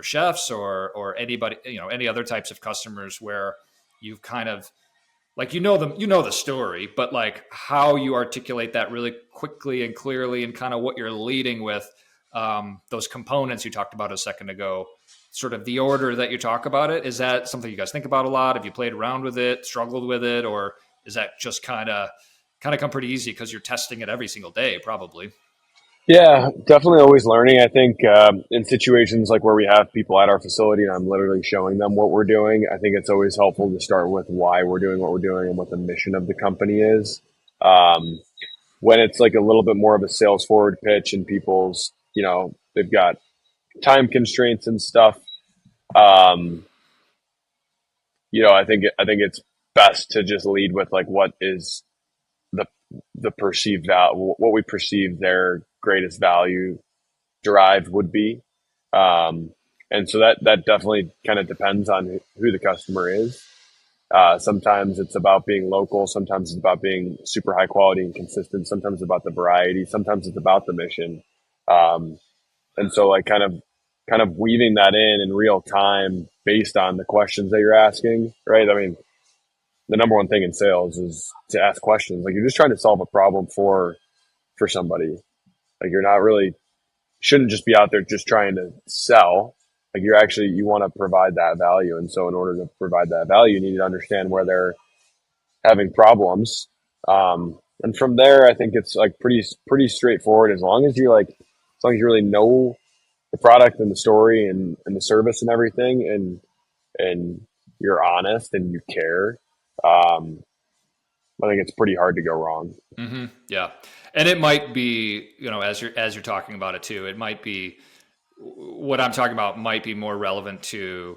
chefs or anybody, any other types of customers, where you've kind of, like, them, the story, but like how you articulate that really quickly and clearly, and kind of what you're leading with, those components you talked about a second ago, sort of the order that you talk about it. Is that something you guys think about a lot? Have you played around with it, struggled with it, or is that just kind of come pretty easy because you're testing it every single day, probably? Yeah, definitely always learning. I think in situations like where we have people at our facility and I'm literally showing them what we're doing, I think it's always helpful to start with why we're doing what we're doing and what the mission of the company is. Um, when it's like a little bit more of a sales forward pitch and they've got time constraints and stuff, um, I think it's best to just lead with like what is the the perceived value, what we perceive their greatest value derived would be. Um, and so that definitely kind of depends on who the customer is. Sometimes it's about being local. Sometimes it's about being super high quality and consistent. Sometimes it's about the variety. Sometimes it's about the mission. Um, and so like kind of weaving that in real time based on the questions that you're asking, right? I mean, the number one thing in sales is to ask questions. Like you're just trying to solve a problem for somebody. Like you're not really shouldn't just be out there just trying to sell. Like you want to provide that value. And so in order to provide that value, you need to understand where they're having problems. And from there, I think it's like pretty straightforward. As long as you really know the product and the story and the service and everything, and you're honest and you care. Um, I think it's pretty hard to go wrong. Yeah, and it might be, as you're talking about it too, it might be, what I'm talking about might be more relevant to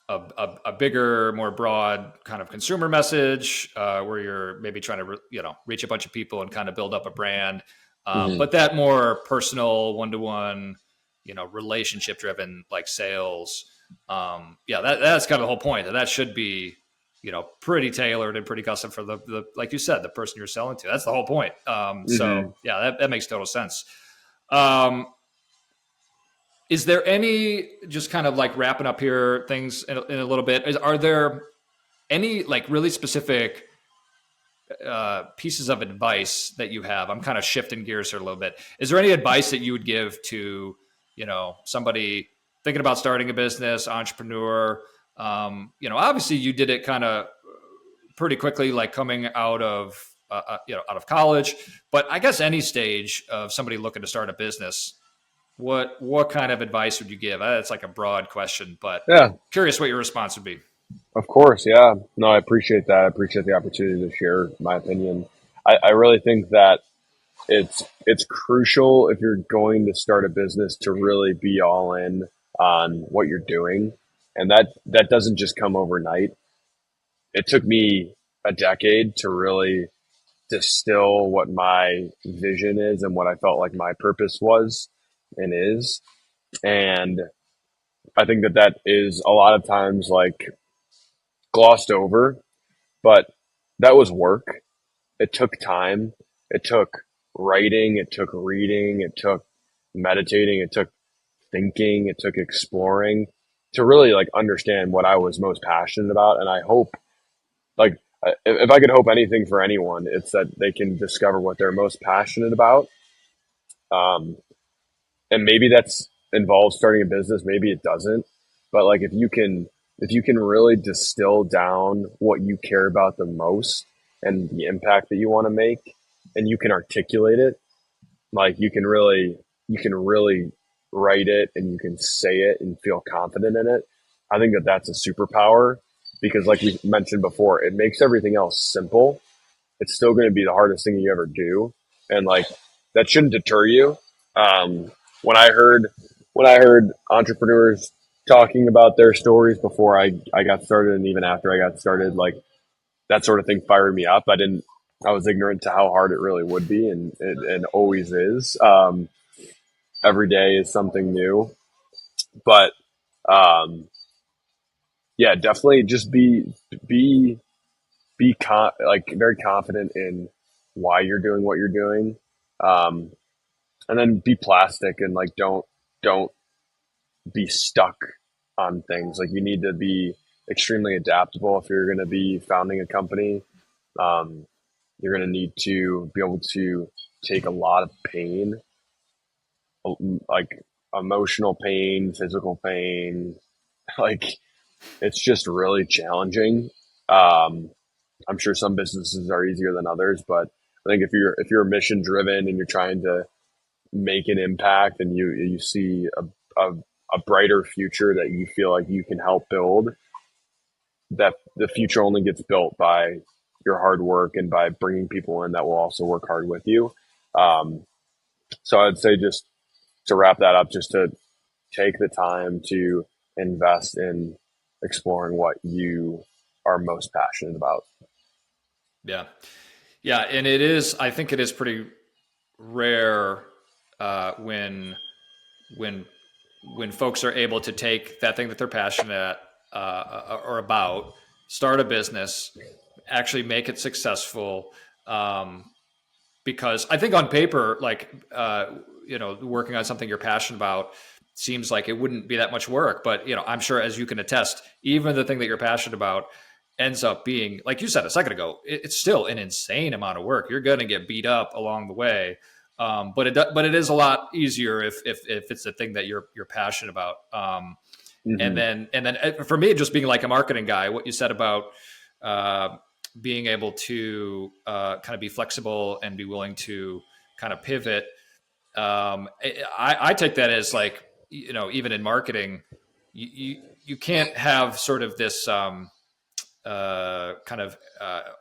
a bigger, more broad kind of consumer message, where you're maybe trying to reach a bunch of people and kind of build up a brand. Hmm. But that more personal, one-to-one, relationship driven, like sales. Yeah, that's kind of the whole point, and that should be, pretty tailored and pretty custom for the like you said, the person you're selling to. That's the whole point. So Hmm. yeah, that makes total sense. Um, is there any, just kind of like wrapping up here things in a little bit? Are there any like really specific pieces of advice that you have? I'm kind of shifting gears here a little bit. Is there any advice that you would give to, somebody thinking about starting a business, entrepreneur? Obviously you did it kind of pretty quickly, like coming out of college. But I guess any stage of somebody looking to start a business, what kind of advice would you give? That's like a broad question, but Yeah, curious what your response would be. of course. Yeah. No, I appreciate that. I appreciate the opportunity to share my opinion. I really think that it's crucial if you're going to start a business to really be all in on what you're doing. And that doesn't just come overnight. It took me a decade to really distill what my vision is and what I felt like my purpose was and is. And I think that that is a lot of times like glossed over, but that was work. It took time. It took writing. It took reading. It took meditating. It took thinking. It took exploring to really like understand what I was most passionate about. And I hope like if I could hope anything for anyone, it's that they can discover what they're most passionate about. Um, and maybe that's involves starting a business. Maybe it doesn't. But like if you can really distill down what you care about the most and the impact that you want to make, and you can articulate it, like you can really write it and you can say it and feel confident in it. I think that that's a superpower because, like we mentioned before, it makes everything else simple. It's still going to be the hardest thing you ever do, and like that shouldn't deter you. Um, when I heard entrepreneurs talking about their stories before I got started, and even after I got started, like that sort of thing fired me up. I was ignorant to how hard it really would be, and it always is. Every day is something new, but um, yeah, definitely just be like very confident in why you're doing what you're doing, um, and then be plastic and like don't be stuck on things. Like you need to be extremely adaptable if you're going to be founding a company. Um, you're going to need to be able to take a lot of pain, like emotional pain, physical pain. Like it's just really challenging. Um, I'm sure some businesses are easier than others, but I think if you're mission driven and you're trying to make an impact and you see a brighter future that you feel like you can help build, that the future only gets built by your hard work and by bringing people in that will also work hard with you. Um, so I'd say just to wrap that up, just to take the time to invest in exploring what you are most passionate about. Yeah. Yeah. And it is, I think it is pretty rare when when when folks are able to take that thing that they're passionate or about, start a business, actually make it successful. Because I think on paper, like working on something you're passionate about seems like it wouldn't be that much work. But I'm sure, as you can attest, even the thing that you're passionate about ends up being, like you said a second ago, it's still an insane amount of work. You're going to get beat up along the way. But it is a lot easier if it's the thing that you're passionate about. Mm-hmm. And then for me, just being like a marketing guy, what you said about being able to kind of be flexible and be willing to kind of pivot. I take that as like, even in marketing, you can't have sort of this kind of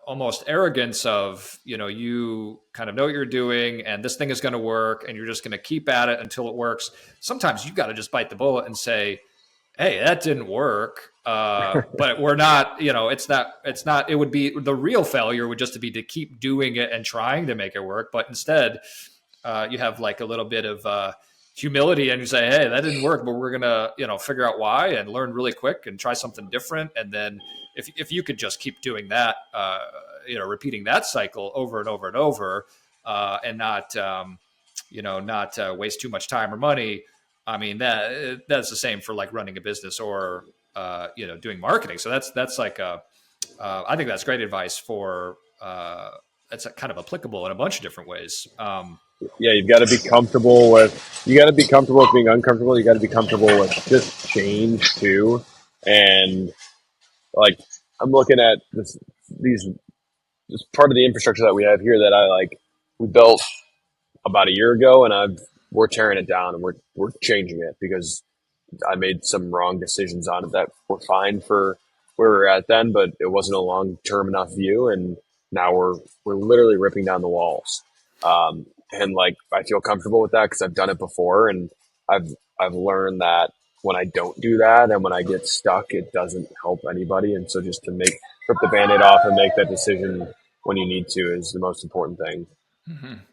almost arrogance of, you kind of know what you're doing and this thing is going to work and you're just going to keep at it until it works. Sometimes you got to just bite the bullet and say, hey, that didn't work. But we're not, it would be, the real failure would just be to keep doing it and trying to make it work. But instead, you have like a little bit of humility and you say, hey, that didn't work, but we're going to, figure out why and learn really quick and try something different. And then if you could just keep doing that, repeating that cycle over and over and over, and not, not waste too much time or money. I mean, that's the same for like running a business or, doing marketing. So that's like I think that's great advice for, that's kind of applicable in a bunch of different ways. Yeah, you've got to be comfortable with, you got to be comfortable with being uncomfortable. You got to be comfortable with just change too. And like, I'm looking at this part of the infrastructure that we have here that we built about a year ago, and we're tearing it down and we're changing it because I made some wrong decisions on it that were fine for where we were at then, but it wasn't a long term enough view, and now we're literally ripping down the walls. And like I feel comfortable with that because I've done it before, and I've learned that when I don't do that and when I get stuck, it doesn't help anybody. And so just to rip the Band-Aid off and make that decision when you need to is the most important thing.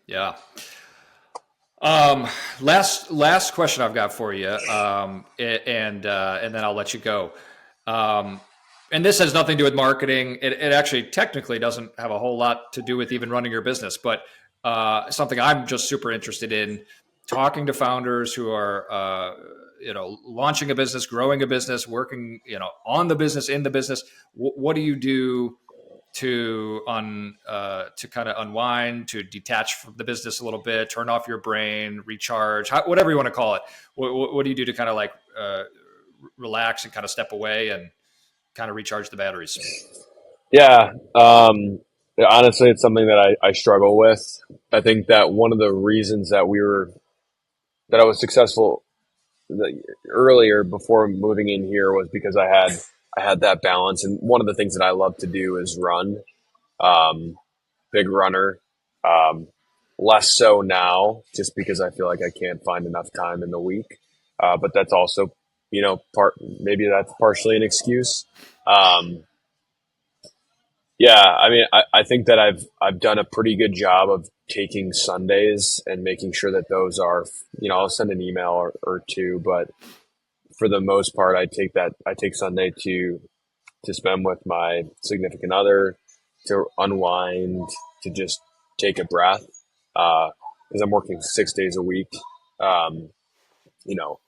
Yeah. Um, last question I've got for you, and then I'll let you go. Um, and this has nothing to do with marketing. It actually technically doesn't have a whole lot to do with even running your business, but something I'm just super interested in talking to founders who are launching a business, growing a business, working on the business, in the business. What do you do to kind of unwind, to detach from the business a little bit, turn off your brain, recharge, whatever you want to call it? What do you do to kind of like relax and kind of step away and kind of recharge the batteries? Yeah. Honestly, it's something that I struggle with. I think that one of the reasons that I was successful earlier before moving in here was because I had that balance. And one of the things that I love to do is run. Um, Big runner. Um, Less so now, just because I feel like I can't find enough time in the week. But that's also, maybe that's partially an excuse. Um, yeah, I mean, I think that I've done a pretty good job of taking Sundays and making sure that those are, I'll send an email or two, but for the most part, I take Sunday to spend with my significant other, to unwind, to just take a breath. Because I'm working 6 days a week, um, you know,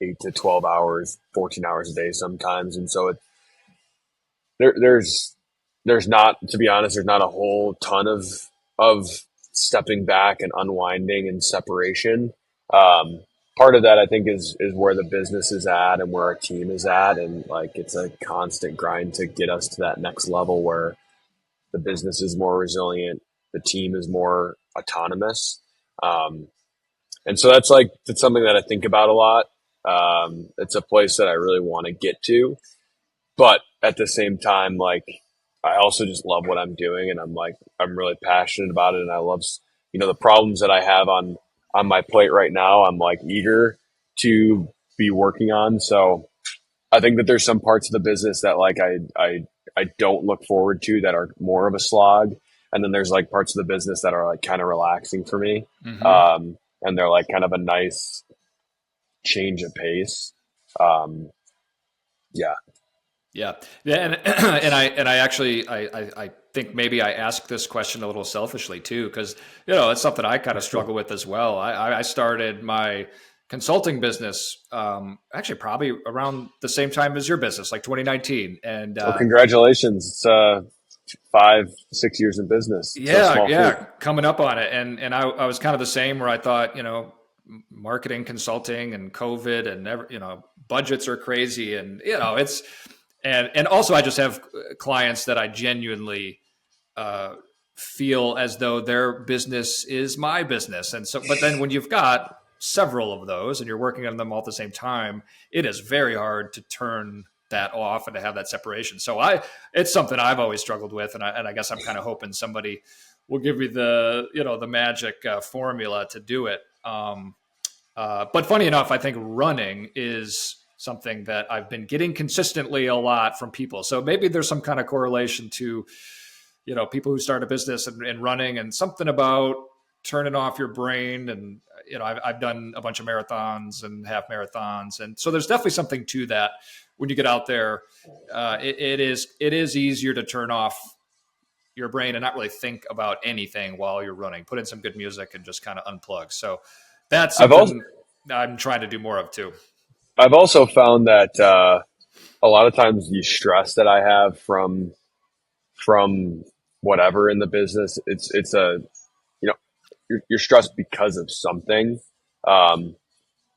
8 to 12 hours, 14 hours a day sometimes, and so there, there's not, to be honest, there's not a whole ton of stepping back and unwinding and separation. Um, Part of that I think is where the business is at and where our team is at, and like it's a constant grind to get us to that next level where the business is more resilient, the team is more autonomous, um, and so that's something that I think about a lot. It's a place that I really want to get to, but at the same time, like I also just love what I'm doing, and I'm really passionate about it, and I love the problems that I have on my plate right now. I'm like eager to be working on. So I think that there's some parts of the business that like I don't look forward to that are more of a slog, and then there's like parts of the business that are like kind of relaxing for me, Mm-hmm. and they're like kind of a nice change of pace. Um, yeah. Yeah, yeah, and and I actually I think maybe I asked this question a little selfishly too, because it's something I kind of struggle with as well. I started my consulting business actually probably around the same time as your business, like 2019, and Well, congratulations. It's 5, 6 years in business. It's no yeah, small feat. yeah, coming up on it, and I was kind of the same where I thought marketing, consulting, and COVID, and budgets are crazy, and it's and also I just have clients that I genuinely uh, feel as though their business is my business, and so but then when you've got several of those and you're working on them all at the same time, it is very hard to turn that off and to have that separation. So it's something I've always struggled with, and I guess I'm kind of hoping somebody will give me the magic formula to do it. But funny enough, I think running is something that I've been getting consistently a lot from people. So maybe there's some kind of correlation to, people who start a business and running, and something about turning off your brain. And, I've done a bunch of marathons and half marathons. And so there's definitely something to that. When you get out there, it is easier to turn off your brain and not really think about anything while you're running. Put in some good music and just kind of unplug. So that's I've also something I'm trying to do more of too. I've also found that a lot of times the stress that I have from whatever in the business, it's a you know you're stressed because of something, um,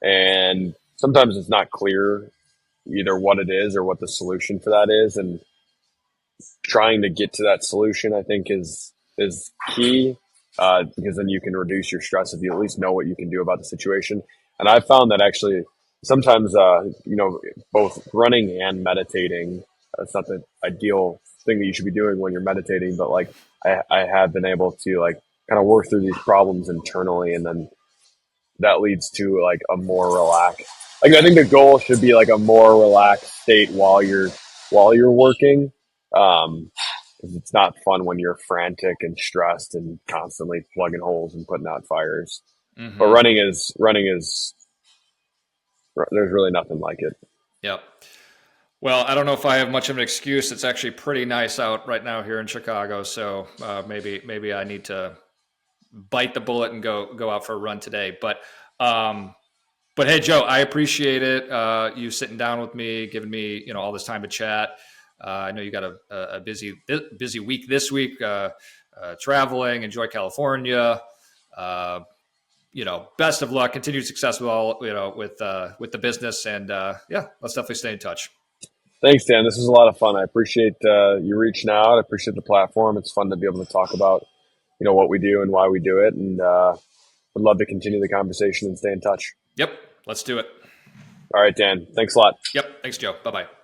and sometimes it's not clear either what it is or what the solution for that is, and trying to get to that solution, I think, is key, because then you can reduce your stress if you at least know what you can do about the situation. And I found that actually sometimes, both running and meditating, it's not the ideal thing that you should be doing when you're meditating, but like I have been able to like kind of work through these problems internally, and then that leads to like a more relaxed. Like I think the goal should be like a more relaxed state while you're working, 'Cause it's not fun when you're frantic and stressed and constantly plugging holes and putting out fires. But Hmm. running is there's really nothing like it. Yep. Well, I don't know if I have much of an excuse. It's actually pretty nice out right now here in Chicago, so maybe I need to bite the bullet and go out for a run today. Um, but hey, Joe, I appreciate it. You sitting down with me, giving me all this time to chat. I know you got a busy week this week, traveling. Enjoy California. Uh, best of luck, continued success with all with the business, and yeah, let's definitely stay in touch. Thanks, Dan. This was a lot of fun. I appreciate you reaching out. I appreciate the platform. It's fun to be able to talk about what we do and why we do it, and would love to continue the conversation and stay in touch. Yep, let's do it. All right, Dan. Thanks a lot. Yep, thanks, Joe. Bye bye.